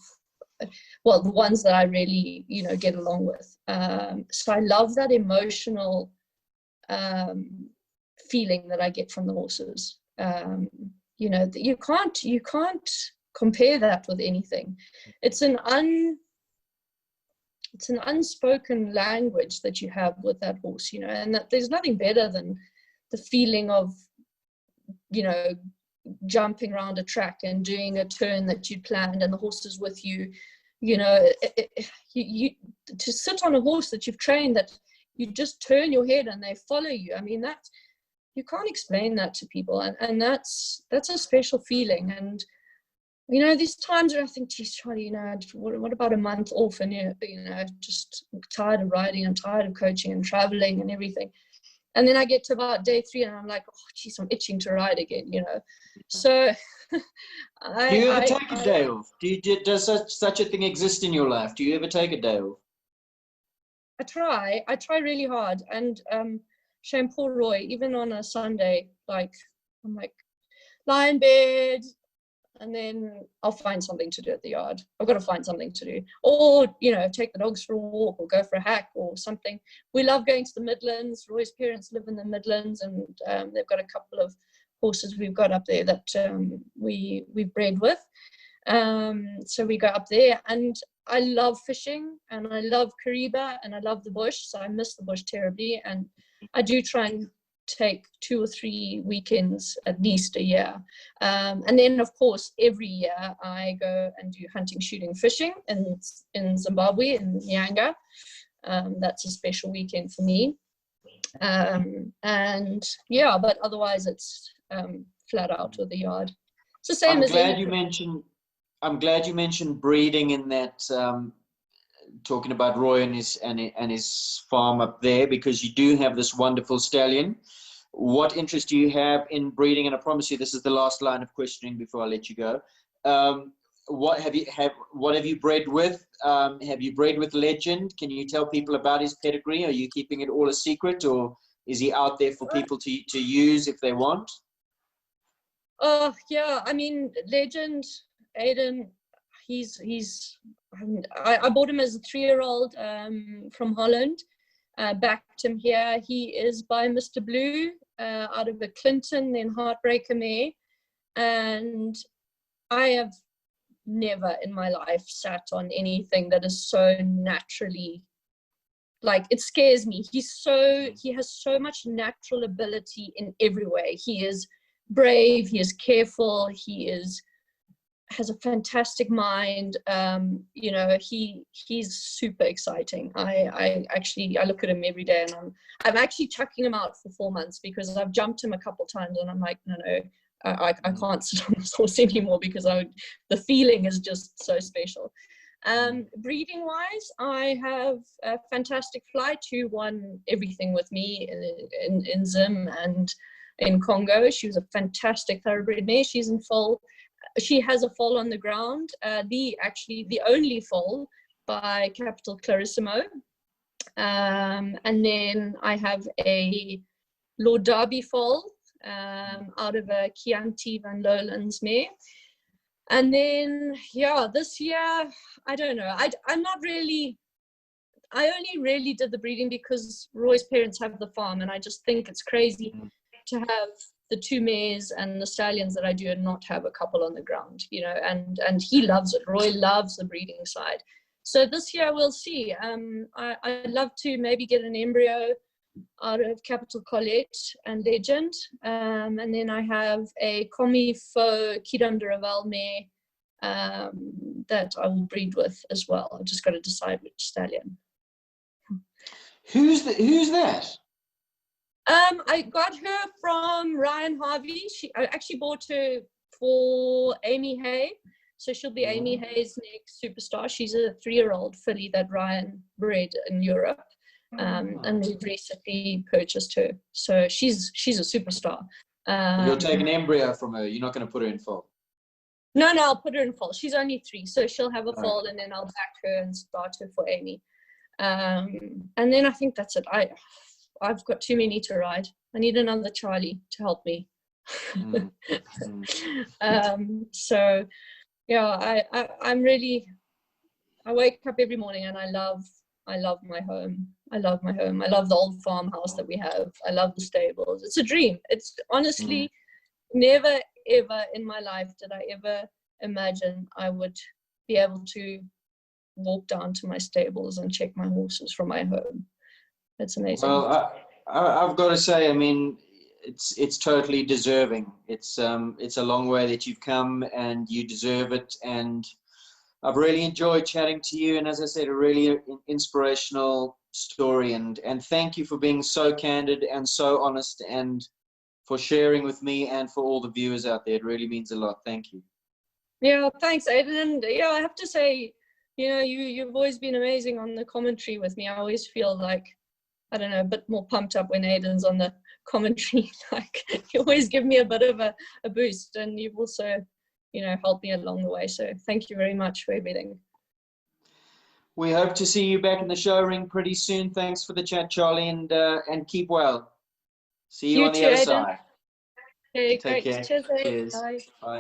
well, the ones that I really, you know, get along with. So I love that emotional feeling that I get from the horses. You know, you can't compare that with anything. It's an unspoken language that you have with that horse, you know, and that there's nothing better than the feeling of, you know, jumping around a track and doing a turn that you planned and the horse is with you. You know, you to sit on a horse that you've trained, that you just turn your head and they follow you. I mean, that you can't explain that to people, and that's a special feeling. And you know, these times where I think, geez, Charlie, you know, what about a month off, and you know, just tired of riding and tired of coaching and traveling and everything. And then I get to about day 3 and I'm like, oh, geez, I'm itching to ride again, you know. So do you ever take a day off? Does such a thing exist in your life? Do you ever take a day off? I try really hard. And shame poor Roy, even on a Sunday, like, I'm like, lie in bed, and then I'll find something to do at the yard. I've got to find something to do. Or, you know, take the dogs for a walk or go for a hack or something. We love going to the Midlands. Roy's parents live in the Midlands, and they've got a couple of horses we've got up there that we bred with. So we go up there, and I love fishing, and I love Kariba, and I love the bush. So I miss the bush terribly. And I do try and take 2 or 3 weekends at least a year, and then of course every year I go and do hunting, shooting, fishing in Zimbabwe, in Nyanga. That's a special weekend for me, and yeah, but otherwise it's flat out with the yard. It's the same. I'm glad you mentioned breeding in that, talking about Roy and his farm up there, because you do have this wonderful stallion. What interest do you have in breeding? And I promise you, this is the last line of questioning before I let you go. What have you bred with? Have you bred with Legend? Can you tell people about his pedigree? Are you keeping it all a secret, or is he out there for people to use if they want? Oh yeah, I mean, Legend, Aiden, I bought him as a 3-year-old from Holland. Backed him here. He is by Mr. Blue out of a Clinton, then Heartbreaker Mare. And I have never in my life sat on anything that is so naturally, like, it scares me. He has so much natural ability in every way. He is brave, he is careful, has a fantastic mind. You know, he's super exciting. I look at him every day, and I'm actually chucking him out for 4 months because I've jumped him a couple times, and I'm like, no, I can't sit on this horse anymore because the feeling is just so special. Breeding wise, I have a fantastic Fly who won everything with me in Zim and in Congo. She was a fantastic thoroughbred mare. She's in foal. She has a foal on the ground, the only foal by Capital Clarissimo. And then I have a Lord Derby foal out of a Chianti Van Lowlands mare. And then, yeah, this year, I don't know. I only really did the breeding because Roy's parents have the farm, and I just think it's crazy to have the 2 mares and the stallions that I do and not have a couple on the ground, you know, and he loves it. Roy loves the breeding side. So this year we'll see. I'd love to maybe get an embryo out of Capital Colette and Legend. And then I have a Commis Faux Kidam de Raval mare that I will breed with as well. I've just got to decide which stallion. Who's that? I got her from Ryan Harvey. I actually bought her for Amy Hay. So she'll be Amy Hay's next superstar. She's a 3-year-old filly that Ryan bred in Europe. And we've recently purchased her. So she's a superstar. You'll take an embryo from her. You're not going to put her in foal. No, I'll put her in foal. She's only 3, so she'll have a foal, and then I'll back her and start her for Amy. And then I think that's it. I've got too many to ride. I need another Charley to help me. So yeah, I wake up every morning and I love my home. I love my home. I love the old farmhouse that we have. I love the stables. It's a dream. It's honestly never ever in my life did I ever imagine I would be able to walk down to my stables and check my horses from my home. It's amazing. Well, I've got to say, I mean, it's totally deserving. It's a long way that you've come, and you deserve it. And I've really enjoyed chatting to you. And as I said, a really inspirational story. And thank you for being so candid and so honest, and for sharing with me and for all the viewers out there. It really means a lot. Thank you. Yeah, thanks, Aidan. And yeah, I have to say, you know, you've always been amazing on the commentary with me. I always feel like, I don't know, a bit more pumped up when Aidan's on the commentary. Like, you always give me a bit of a boost, and you've also, you know, helped me along the way. So thank you very much for everything. We hope to see you back in the show ring pretty soon. Thanks for the chat, Charley, and keep well. See you on the other side. Okay, Take great. care. Cheers. Cheers. Bye. Bye.